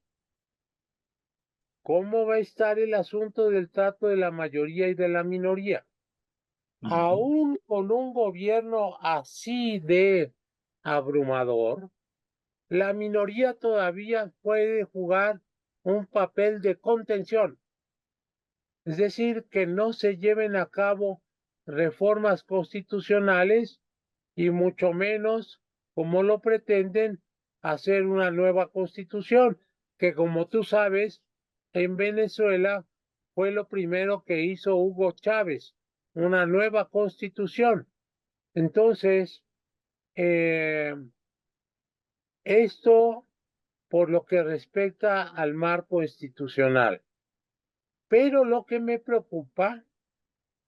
¿Cómo va a estar el asunto del trato de la mayoría y de la minoría? Ujú. Aún con un gobierno así de abrumador, la minoría todavía puede jugar un papel de contención, es decir, que no se lleven a cabo reformas constitucionales y mucho menos, como lo pretenden, hacer una nueva constitución, que como tú sabes, en Venezuela fue lo primero que hizo Hugo Chávez, una nueva constitución. Entonces, eh, esto por lo que respecta al marco institucional. Pero lo que me preocupa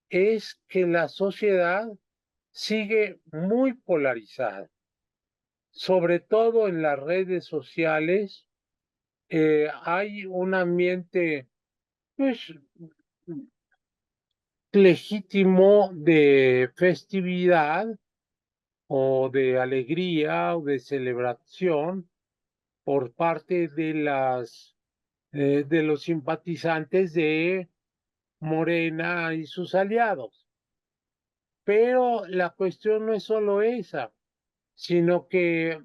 es que la sociedad sigue muy polarizada, sobre todo en las redes sociales. Hay un ambiente pues legítimo de festividad o de alegría o de celebración por parte de los simpatizantes de Morena y sus aliados. Pero la cuestión no es solo esa, sino que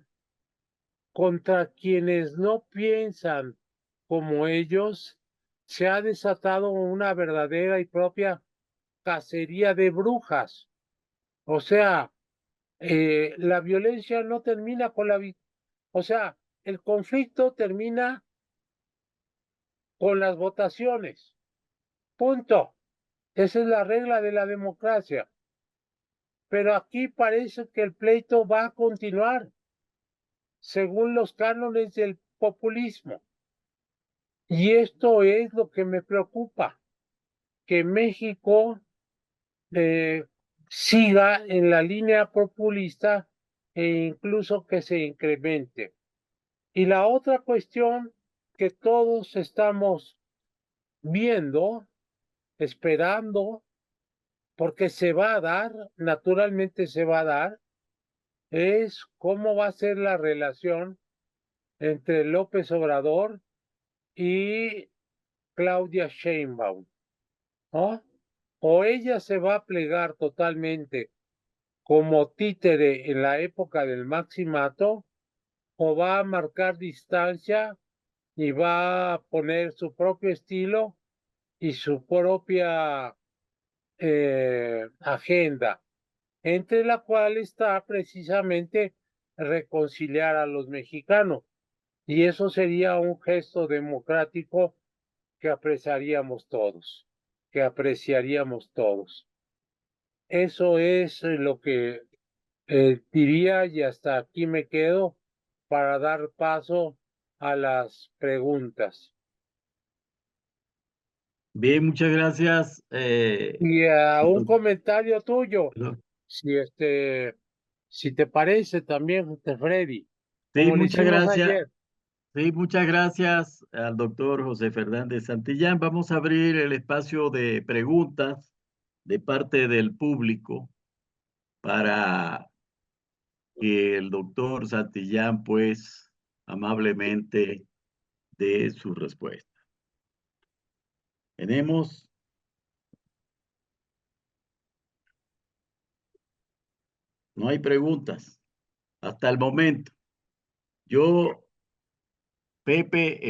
contra quienes no piensan como ellos se ha desatado una verdadera y propia cacería de brujas. O sea, la violencia no termina con o sea, el conflicto termina con las votaciones. Punto. Esa es la regla de la democracia. Pero aquí parece que el pleito va a continuar según los cánones del populismo. Y esto es lo que me preocupa, que México eh, siga en la línea populista e incluso que se incremente. Y la otra cuestión que todos estamos viendo, esperando, porque se va a dar, naturalmente se va a dar, es cómo va a ser la relación entre López Obrador y Claudia Sheinbaum, ¿no? O ella se va a plegar totalmente como títere en la época del maximato, o va a marcar distancia y va a poner su propio estilo y su propia agenda, entre la cual está precisamente reconciliar a los mexicanos. Y eso sería un gesto democrático que apreciaríamos todos, que apreciaríamos todos. Eso es lo que diría, y hasta aquí me quedo para dar paso a las preguntas. Bien, muchas gracias. Y a un Doc- comentario tuyo, doc- si si te parece también, Freddy, Sí, como lo muchas hicimos gracias. ayer. Sí, muchas gracias al doctor José Fernández Santillán. Vamos a abrir el espacio de preguntas de parte del público para que el doctor Santillán, pues, amablemente dé su respuesta. Tenemos, no hay preguntas hasta el momento. Yo, Pepe,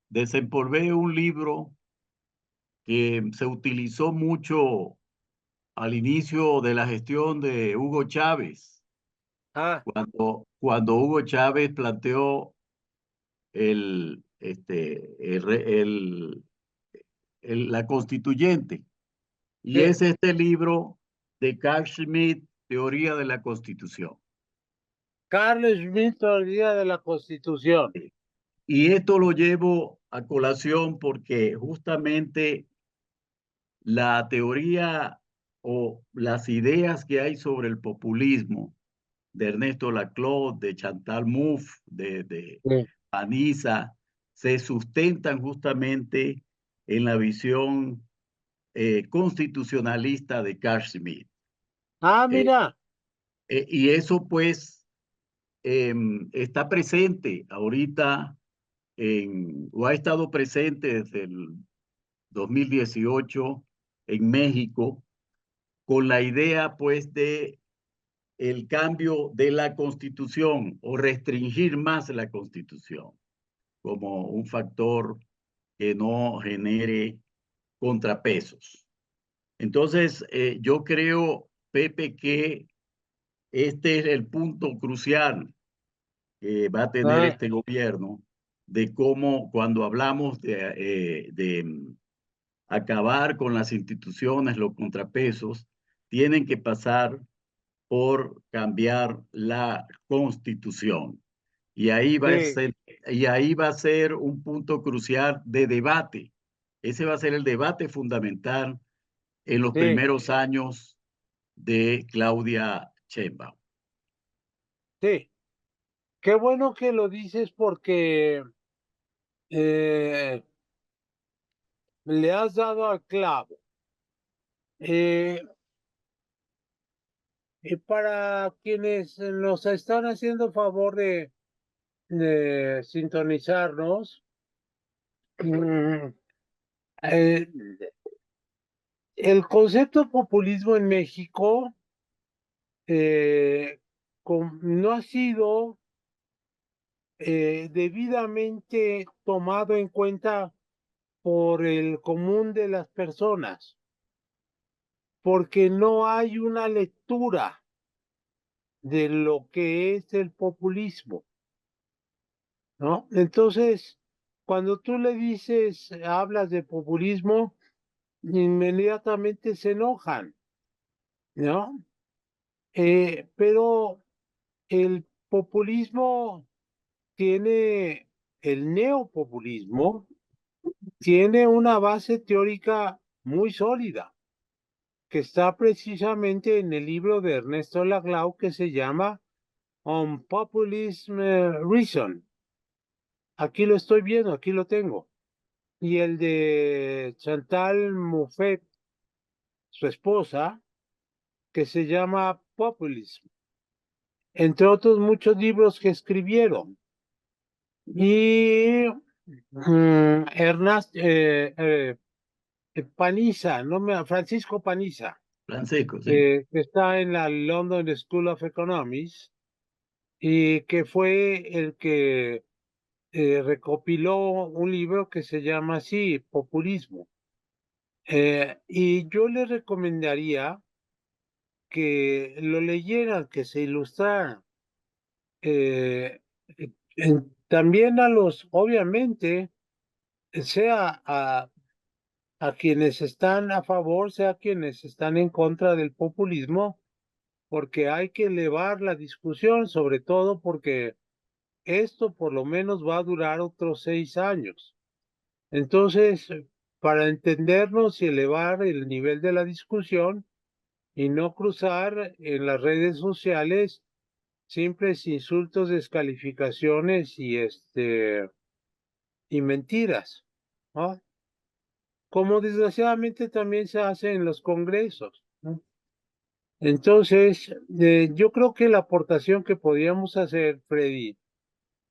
desempolvé un libro que se utilizó mucho al inicio de la gestión de Hugo Chávez, Ah, cuando Hugo Chávez planteó la constituyente. Y sí. es este libro de Carl Schmitt, Teoría de la Constitución. Carlos Schmitt, teoría de la Constitución. Y esto lo llevo a colación porque justamente la teoría o las ideas que hay sobre el populismo de Ernesto Laclau, de Chantal Mouffe, de Sí. Paniza, se sustentan justamente en la visión constitucionalista de Carl Schmitt. Ah, Eh, mira, y eso pues está presente ahorita o ha estado presente desde el 2018 en México con la idea pues de el cambio de la constitución o restringir más la constitución como un factor que no genere contrapesos. Entonces, yo creo, Pepe, que este es el punto crucial que va a tener ah, este gobierno de cómo cuando hablamos de acabar con las instituciones, los contrapesos, tienen que pasar por cambiar la constitución. sí, Y ahí va a ser un punto crucial de debate. Ese va a ser el debate fundamental en los sí, primeros años de Claudia Sheinbaum. sí. Qué bueno que lo dices porque eh, le has dado al clavo. Eh, y para quienes nos están haciendo favor de sintonizarnos, mm, eh, el concepto populismo en México no ha sido debidamente tomado en cuenta por el común de las personas, porque no hay una lectura de lo que es el populismo, ¿no? Entonces, cuando tú le dices, hablas de populismo, inmediatamente se enojan, ¿no? Pero el populismo tiene, el neopopulismo tiene una base teórica muy sólida, que está precisamente en el libro de Ernesto Laclau que se llama On Populism Reason. Aquí lo estoy viendo, aquí lo tengo. Y el de Chantal Mouffe, su esposa, que se llama Populism, entre otros muchos libros que escribieron. Y Paniza, Francisco Paniza, Francisco, sí. que está en la London School of Economics y que fue el que recopiló un libro que se llama así, Populismo. Y yo le recomendaría que lo leyeran, que se ilustraran. Eh, También a los, obviamente, sea a quienes están a favor, sea quienes están en contra del populismo, porque hay que elevar la discusión, sobre todo porque esto por lo menos va a durar otros 6 años. Entonces, para entendernos y elevar el nivel de la discusión y no cruzar en las redes sociales simples insultos, descalificaciones y mentiras, ¿no? Como desgraciadamente también se hace en los congresos, ¿no? Entonces, yo creo que la aportación que podríamos hacer, Freddy,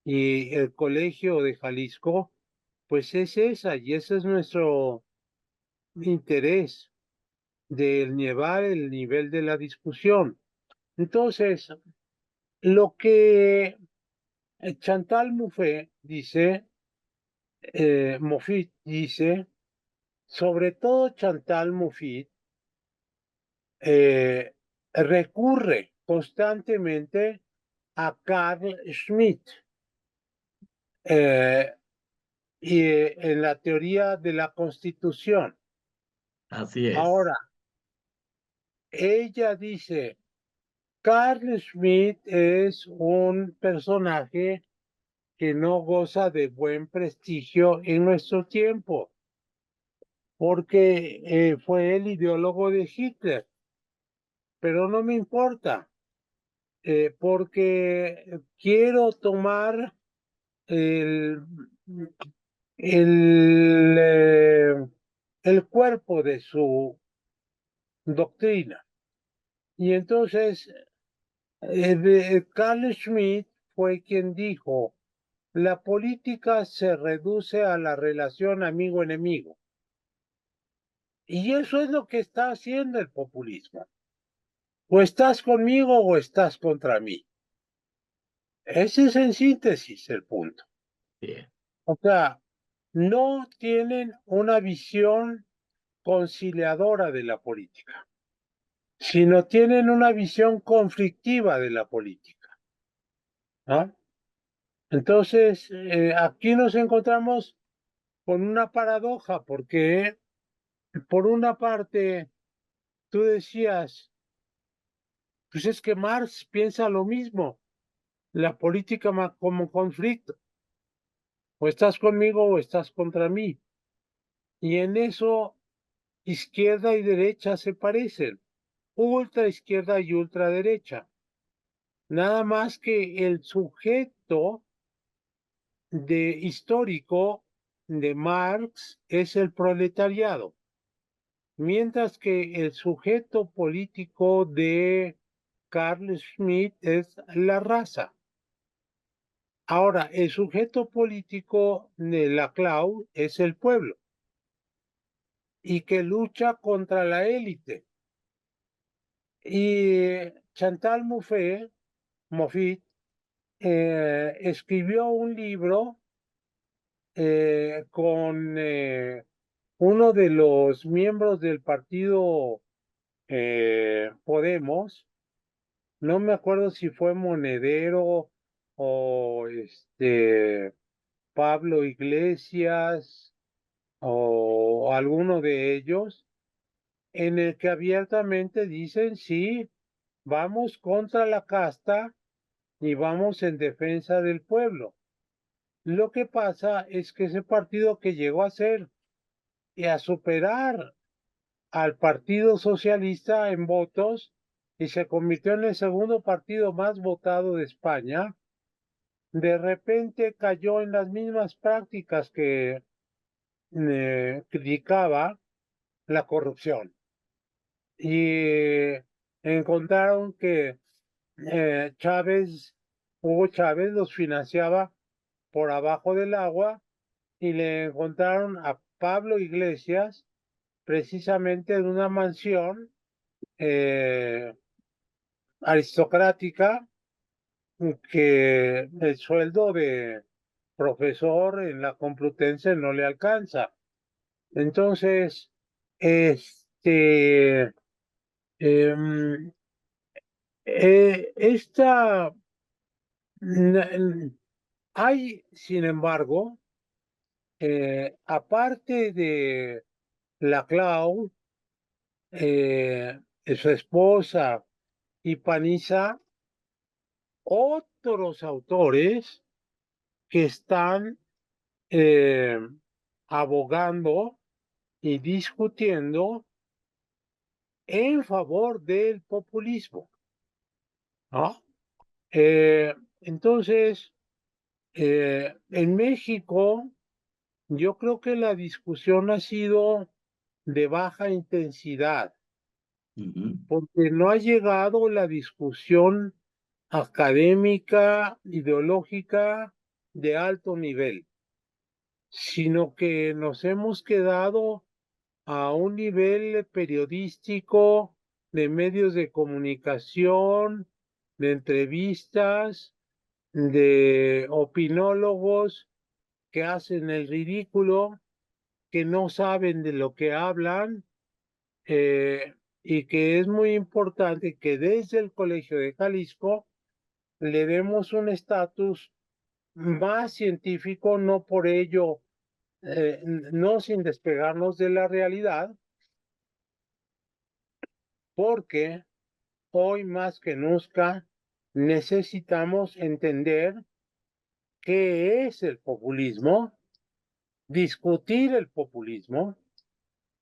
y el Colegio de Jalisco, pues es esa, y ese es nuestro interés, de llevar el nivel de la discusión. Entonces, lo que Chantal Mouffe dice, sobre todo Chantal Mouffe, recurre constantemente a Carl Schmitt y en la teoría de la Constitución. Así es, Ahora, ella dice, Carl Schmitt es un personaje que no goza de buen prestigio en nuestro tiempo, porque fue el ideólogo de Hitler, pero no me importa, porque quiero tomar el, el, eh, el cuerpo de su doctrina. Y entonces, Carl Schmitt fue quien dijo, la política se reduce a la relación amigo-enemigo. Y eso es lo que está haciendo el populismo. O estás conmigo o estás contra mí. Ese es en síntesis el punto. bien, O sea, no tienen una visión conciliadora de la política, sino tienen una visión conflictiva de la política, ¿no? Entonces, aquí nos encontramos con una paradoja, porque por una parte, tú decías, pues es que Marx piensa lo mismo, la política como conflicto, o estás conmigo o estás contra mí. Y en eso izquierda y derecha se parecen, ultra izquierda y ultraderecha. Nada más que el sujeto histórico de Marx es el proletariado, mientras que el sujeto político de Carl Schmitt es la raza. Ahora, el sujeto político de Laclau es el pueblo y que lucha contra la élite. Y Chantal Mouffe escribió un libro con uno de los miembros del partido Podemos, no me acuerdo si fue Monedero o Pablo Iglesias o alguno de ellos, en el que abiertamente dicen, sí, vamos contra la casta y vamos en defensa del pueblo. Lo que pasa es que ese partido que llegó a ser y a superar al Partido Socialista en votos y se convirtió en el segundo partido más votado de España, de repente cayó en las mismas prácticas que criticaba la corrupción. Y encontraron que Hugo Chávez los financiaba por abajo del agua y le encontraron a Pablo Iglesias precisamente en una mansión aristocrática que el sueldo profesor en la Complutense no le alcanza. Entonces, este, em, esta, hay, sin embargo, aparte de la Clau, su esposa y Panisa, otros autores que están eh, abogando y discutiendo en favor del populismo, ¿no? Entonces, en México, yo creo que la discusión ha sido de baja intensidad, Ujú, porque no ha llegado la discusión académica, ideológica de alto nivel, sino que nos hemos quedado a un nivel periodístico de medios de comunicación, de entrevistas, de opinólogos que hacen el ridículo, que no saben de lo que hablan, y que es muy importante que desde el Colegio de Jalisco le demos un estatus más científico, no por ello, no sin despegarnos de la realidad, porque hoy más que nunca necesitamos entender qué es el populismo, discutir el populismo,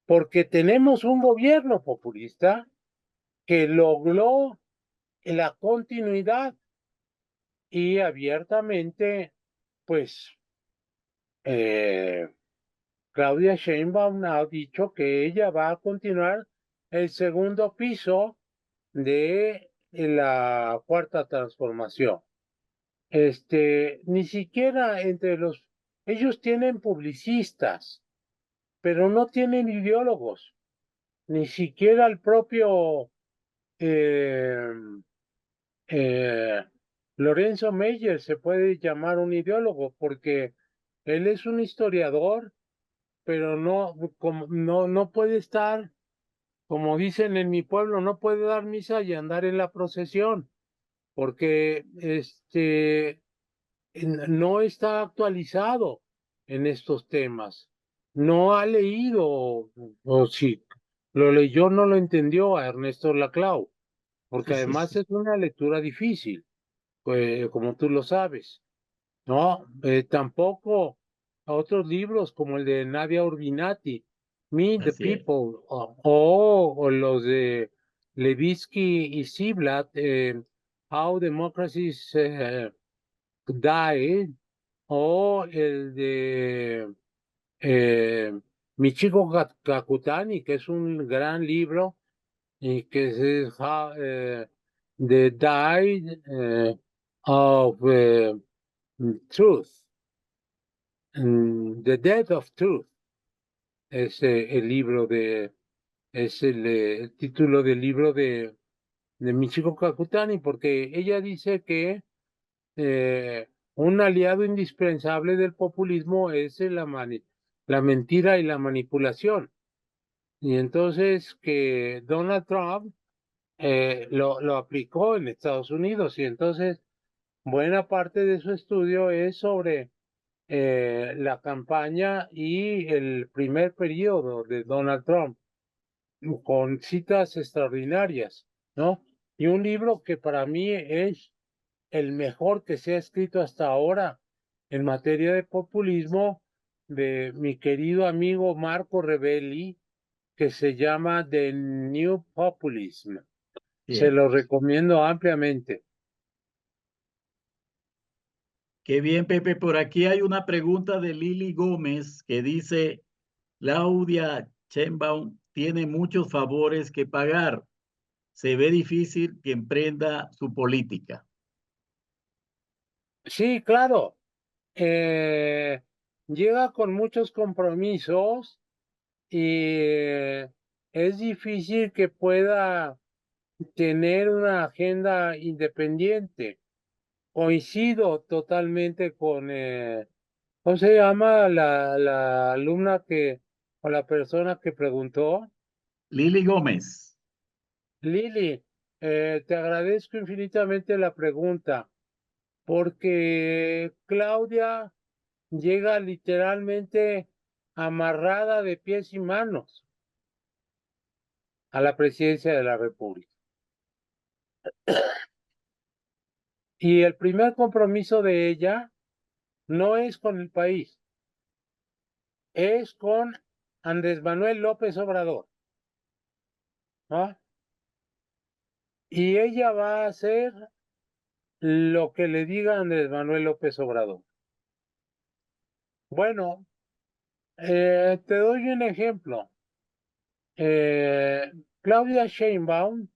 porque tenemos un gobierno populista que logró la continuidad y abiertamente, pues, eh, Claudia Sheinbaum ha dicho que ella va a continuar el segundo piso de la cuarta transformación. Ni siquiera entre ellos tienen publicistas, pero no tienen ideólogos, ni siquiera el propio eh, eh, Lorenzo Meyer se puede llamar un ideólogo porque él es un historiador, pero no puede estar, como dicen en mi pueblo, no puede dar misa y andar en la procesión, porque no está actualizado en estos temas. No ha leído, o si lo leyó, no lo entendió a Ernesto Laclau, porque además es una lectura difícil, pues, como tú lo sabes, ¿no? Tampoco a otros libros como el de Nadia Urbinati, Meet the así es. People, o los de Levitsky y Ziblatt, How Democracies Die, o el de Michiko Kakutani, que es un gran libro y que es The Died of Truth, The Death of Truth, es el libro es el título del libro de Michiko Kakutani, porque ella dice que un aliado indispensable del populismo es la mentira y la manipulación. Y entonces que Donald Trump lo aplicó en Estados Unidos y entonces buena parte de su estudio es sobre la campaña y el primer periodo de Donald Trump, con citas extraordinarias, ¿no? Y un libro que para mí es el mejor que se ha escrito hasta ahora en materia de populismo, de mi querido amigo Marco Rebelli, que se llama The New Populism. Se Bien. lo recomiendo ampliamente. Qué bien, Pepe. Por aquí hay una pregunta de Lili Gómez que dice, Claudia Sheinbaum tiene muchos favores que pagar. Se ve difícil que emprenda su política. Sí, claro. eh, Llega con muchos compromisos y es difícil que pueda tener una agenda independiente. Coincido totalmente con ¿Cómo se llama la alumna o la persona que preguntó? Lili Gómez. Lili, te agradezco infinitamente la pregunta, porque Claudia llega literalmente amarrada de pies y manos a la presidencia de la República. Y el primer compromiso de ella no es con el país, es con Andrés Manuel López Obrador, ¿no? Y ella va a hacer lo que le diga Andrés Manuel López Obrador. Bueno, te doy un ejemplo. Eh, Claudia Sheinbaum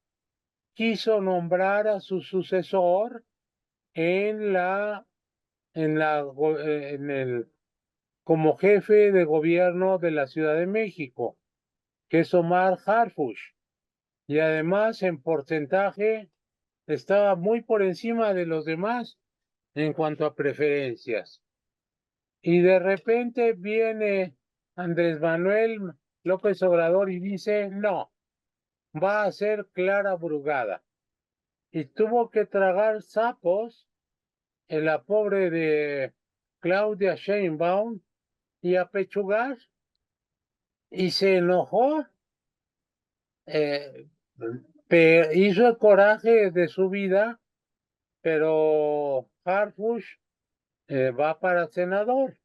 quiso nombrar a su sucesor en como jefe de gobierno de la Ciudad de México, que es Omar Harfuch, y además en porcentaje estaba muy por encima de los demás en cuanto a preferencias. Y de repente viene Andrés Manuel López Obrador y dice, no, va a ser Clara Brugada. Y tuvo que tragar sapos en la pobre de Claudia Sheinbaum y apechugar y se enojó, eh, hizo el coraje de su vida, pero Harfuch va para senador.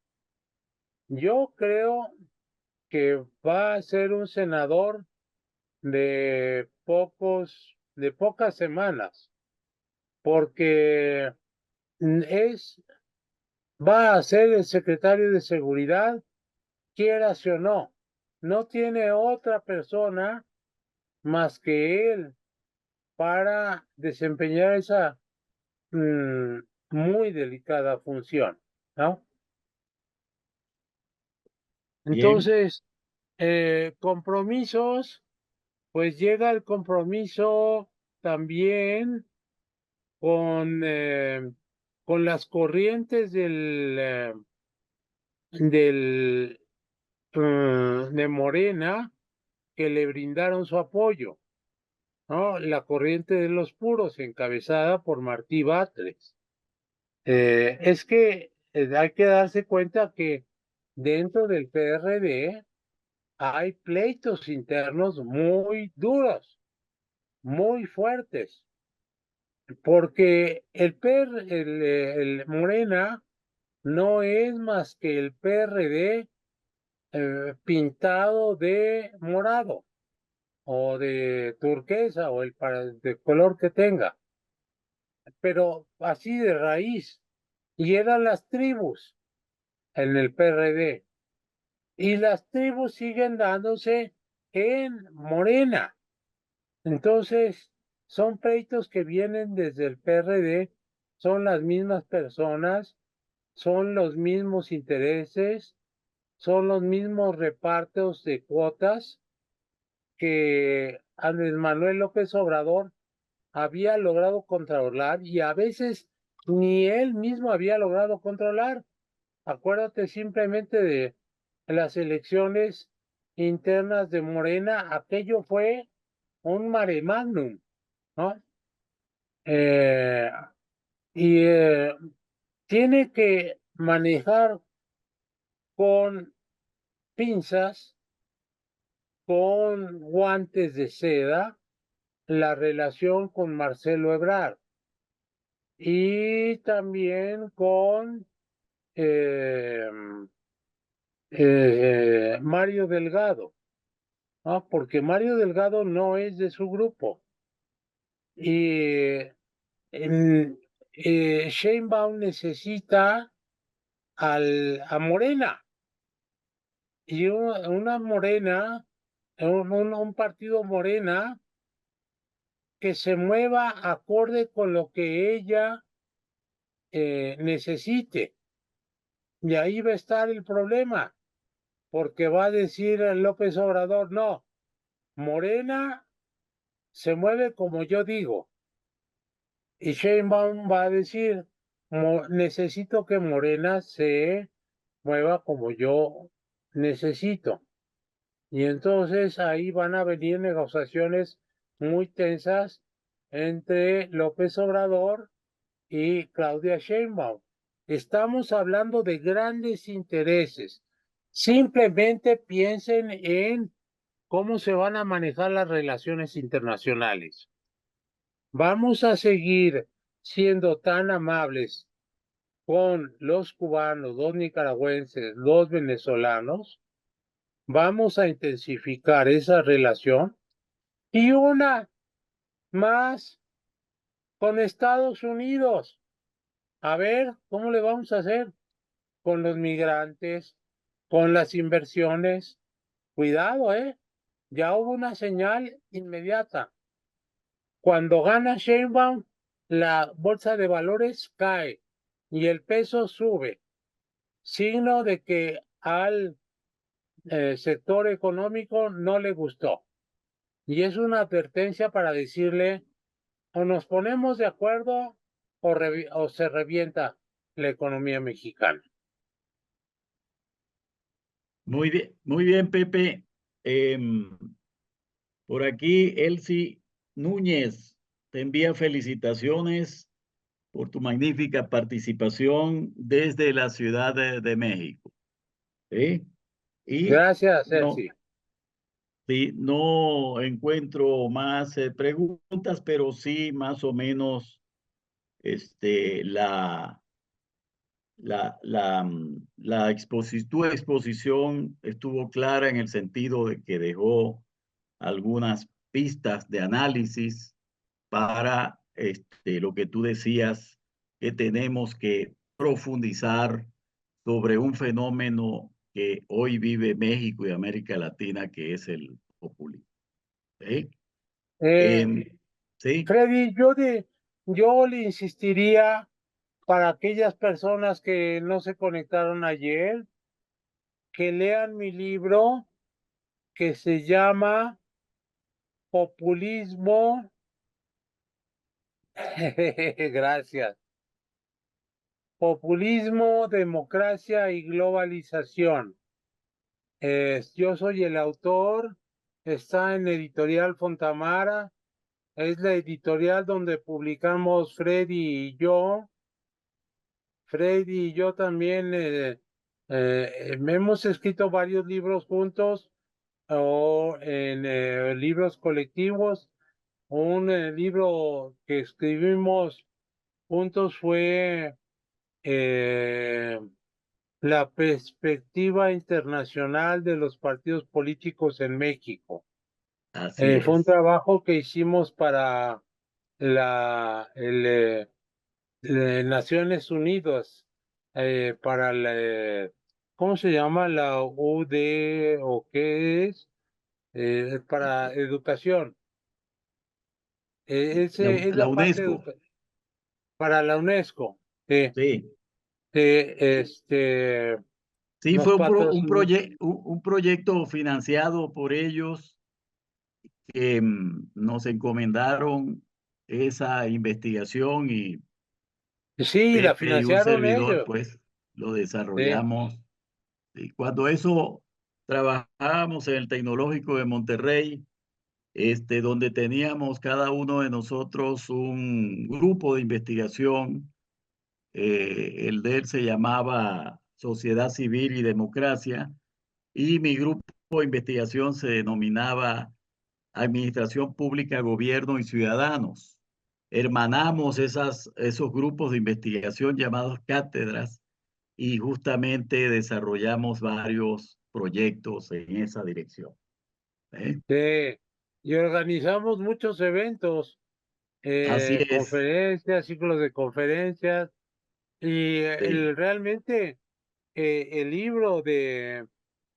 Yo creo que va a ser un senador de pocas semanas, porque es, va a ser el secretario de seguridad, quieras o no. No tiene otra persona más que él para desempeñar esa muy delicada función, ¿no? Bien, Entonces, compromisos, pues llega el compromiso también con las corrientes del, de Morena que le brindaron su apoyo, ¿no? La corriente de los puros, encabezada por Martí Batres. Es que hay que darse cuenta que dentro del PRD hay pleitos internos muy duros, muy fuertes, porque el Morena no es más que el PRD pintado de morado o de turquesa o de color que tenga, pero así de raíz. Y eran las tribus en el PRD. Y las tribus siguen dándose en Morena. Entonces, son pleitos que vienen desde el PRD, son las mismas personas, son los mismos intereses, son los mismos repartos de cuotas que Andrés Manuel López Obrador había logrado controlar y a veces ni él mismo había logrado controlar. Acuérdate simplemente de las elecciones internas de Morena, aquello fue un mare magnum, ¿no? Eh, y tiene que manejar con pinzas, con guantes de seda, la relación con Marcelo Ebrard y también con eh, Mario Delgado, ¿no? Porque Mario Delgado no es de su grupo. Y Sheinbaum necesita a Morena y una Morena, un partido Morena que se mueva acorde con lo que ella necesite. Y ahí va a estar el problema, porque va a decir López Obrador, no, Morena se mueve como yo digo. Y Sheinbaum va a decir, necesito que Morena se mueva como yo necesito. Y entonces ahí van a venir negociaciones muy tensas entre López Obrador y Claudia Sheinbaum. Estamos hablando de grandes intereses. Simplemente piensen en cómo se van a manejar las relaciones internacionales. Vamos a seguir siendo tan amables con los cubanos, los nicaragüenses, los venezolanos. Vamos a intensificar esa relación y una más con Estados Unidos. A ver, ¿cómo le vamos a hacer con los migrantes, con las inversiones? Cuidado, ¿eh? Ya hubo una señal inmediata. Cuando gana Sheinbaum, la bolsa de valores cae y el peso sube, signo de que al sector económico no le gustó. Y es una advertencia para decirle, o nos ponemos de acuerdo o se revienta la economía mexicana. Muy bien, Pepe. Em, por aquí, Elsie Núñez te envía felicitaciones por tu magnífica participación desde la Ciudad de México. ¿Sí? Y Gracias, no, Elsie. sí, no encuentro más preguntas, pero sí más o menos este, tu exposición estuvo clara en el sentido de que dejó algunas pistas de análisis para lo que tú decías, que tenemos que profundizar sobre un fenómeno que hoy vive México y América Latina, que es el populismo. ¿Sí? Eh, Sí, Freddy, yo le insistiría para aquellas personas que no se conectaron ayer, que lean mi libro que se llama Populismo. Gracias. Populismo, democracia y globalización. Yo soy el autor, está en Editorial Fontamara, es la editorial donde publicamos Freddy y yo. Freddy y yo también hemos escrito varios libros juntos o en libros colectivos. Un libro que escribimos juntos fue eh, La perspectiva internacional de los partidos políticos en México. así Fue un es. trabajo que hicimos para la Naciones Unidas, para la, ¿cómo se llama? La UD o qué es? Para educación. Ese es La la parte UNESCO, para la UNESCO. Eh, sí. este, Sí, nos fue patrocinó. un proyecto financiado por ellos que nos encomendaron esa investigación y Sí, la Pepe y un financiaron servidor, ellos. pues lo Sí, desarrollamos. Y cuando eso trabajábamos en el Tecnológico de Monterrey, donde teníamos cada uno de nosotros un grupo de investigación. El de él se llamaba Sociedad Civil y Democracia y mi grupo de investigación se denominaba Administración Pública, Gobierno y Ciudadanos. Hermanamos esos grupos de investigación llamados cátedras y justamente desarrollamos varios proyectos en esa dirección. ¿Eh? sí. Y organizamos muchos eventos, Así es. conferencias, ciclos de conferencias, y Sí, realmente el libro de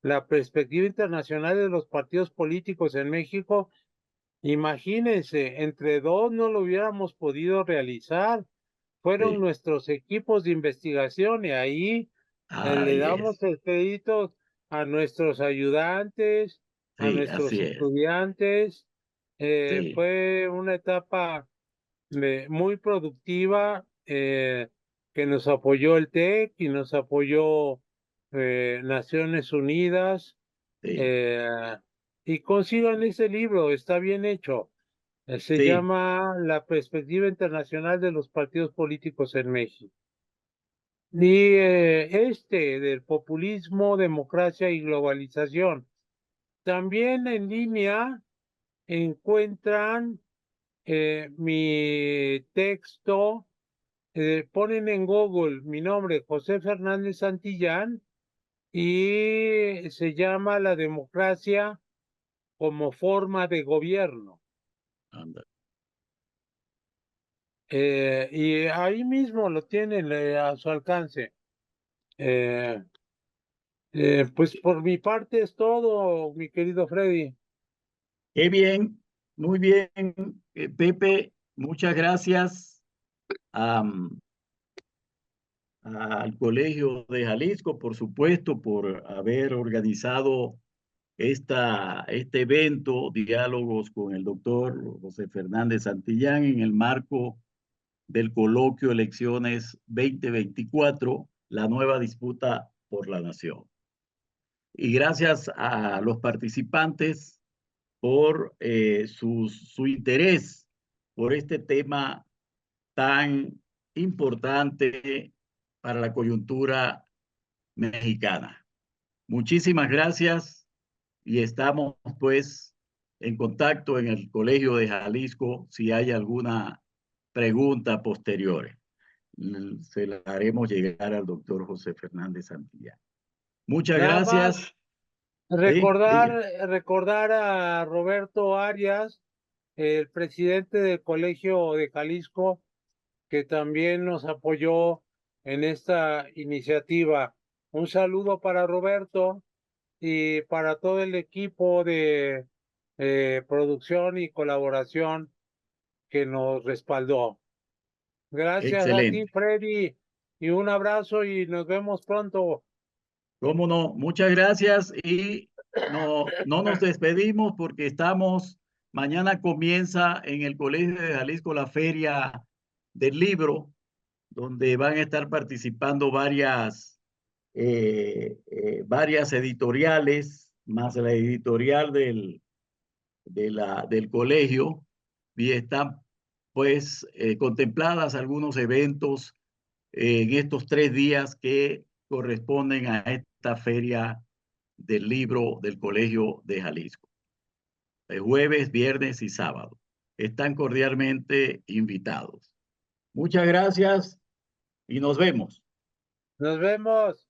la perspectiva internacional de los partidos políticos en México, imagínense, entre dos no lo hubiéramos podido realizar. Fueron sí, nuestros equipos de investigación y ahí le ahí damos es. el crédito a nuestros ayudantes, a Sí, nuestros así es. estudiantes. Sí, Fue una etapa muy productiva que nos apoyó el TEC y nos apoyó Naciones Unidas, Sí, y consigan ese libro, está bien hecho. Se sí, llama La perspectiva internacional de los partidos políticos en México. Y del populismo, democracia y globalización. También en línea encuentran mi texto, ponen en Google mi nombre, José Fernández Santillán, y se llama La democracia como forma de gobierno. anda. Y ahí mismo lo tienen a su alcance. Eh, pues por mi parte es todo, mi querido Freddy. Qué bien, muy bien, Pepe, muchas gracias am, al Colegio de Jalisco, por supuesto, por haber organizado este evento, diálogos con el doctor José Fernández Santillán en el marco del coloquio Elecciones 2024, la nueva disputa por la nación. Y gracias a los participantes por su interés por este tema tan importante para la coyuntura mexicana. Muchísimas gracias y estamos pues en contacto en el Colegio de Jalisco si hay alguna pregunta posterior. Se la haremos llegar al doctor José Fernández Santillán. Muchas Nada más gracias. Sí, diga. recordar a Roberto Arias, el presidente del Colegio de Jalisco, que también nos apoyó en esta iniciativa. Un saludo para Roberto y para todo el equipo de producción y colaboración que nos respaldó. Gracias a ti, Excelente. Freddy, y un abrazo y nos vemos pronto. Cómo no, muchas gracias y no nos despedimos porque mañana comienza en el Colegio de Jalisco la Feria del Libro, donde van a estar participando varias editoriales, más la editorial del colegio, y están pues contempladas algunos eventos en estos 3 días que corresponden a esta feria del libro del Colegio de Jalisco, jueves, viernes y sábado. Están cordialmente invitados. Muchas gracias y nos vemos. Nos vemos.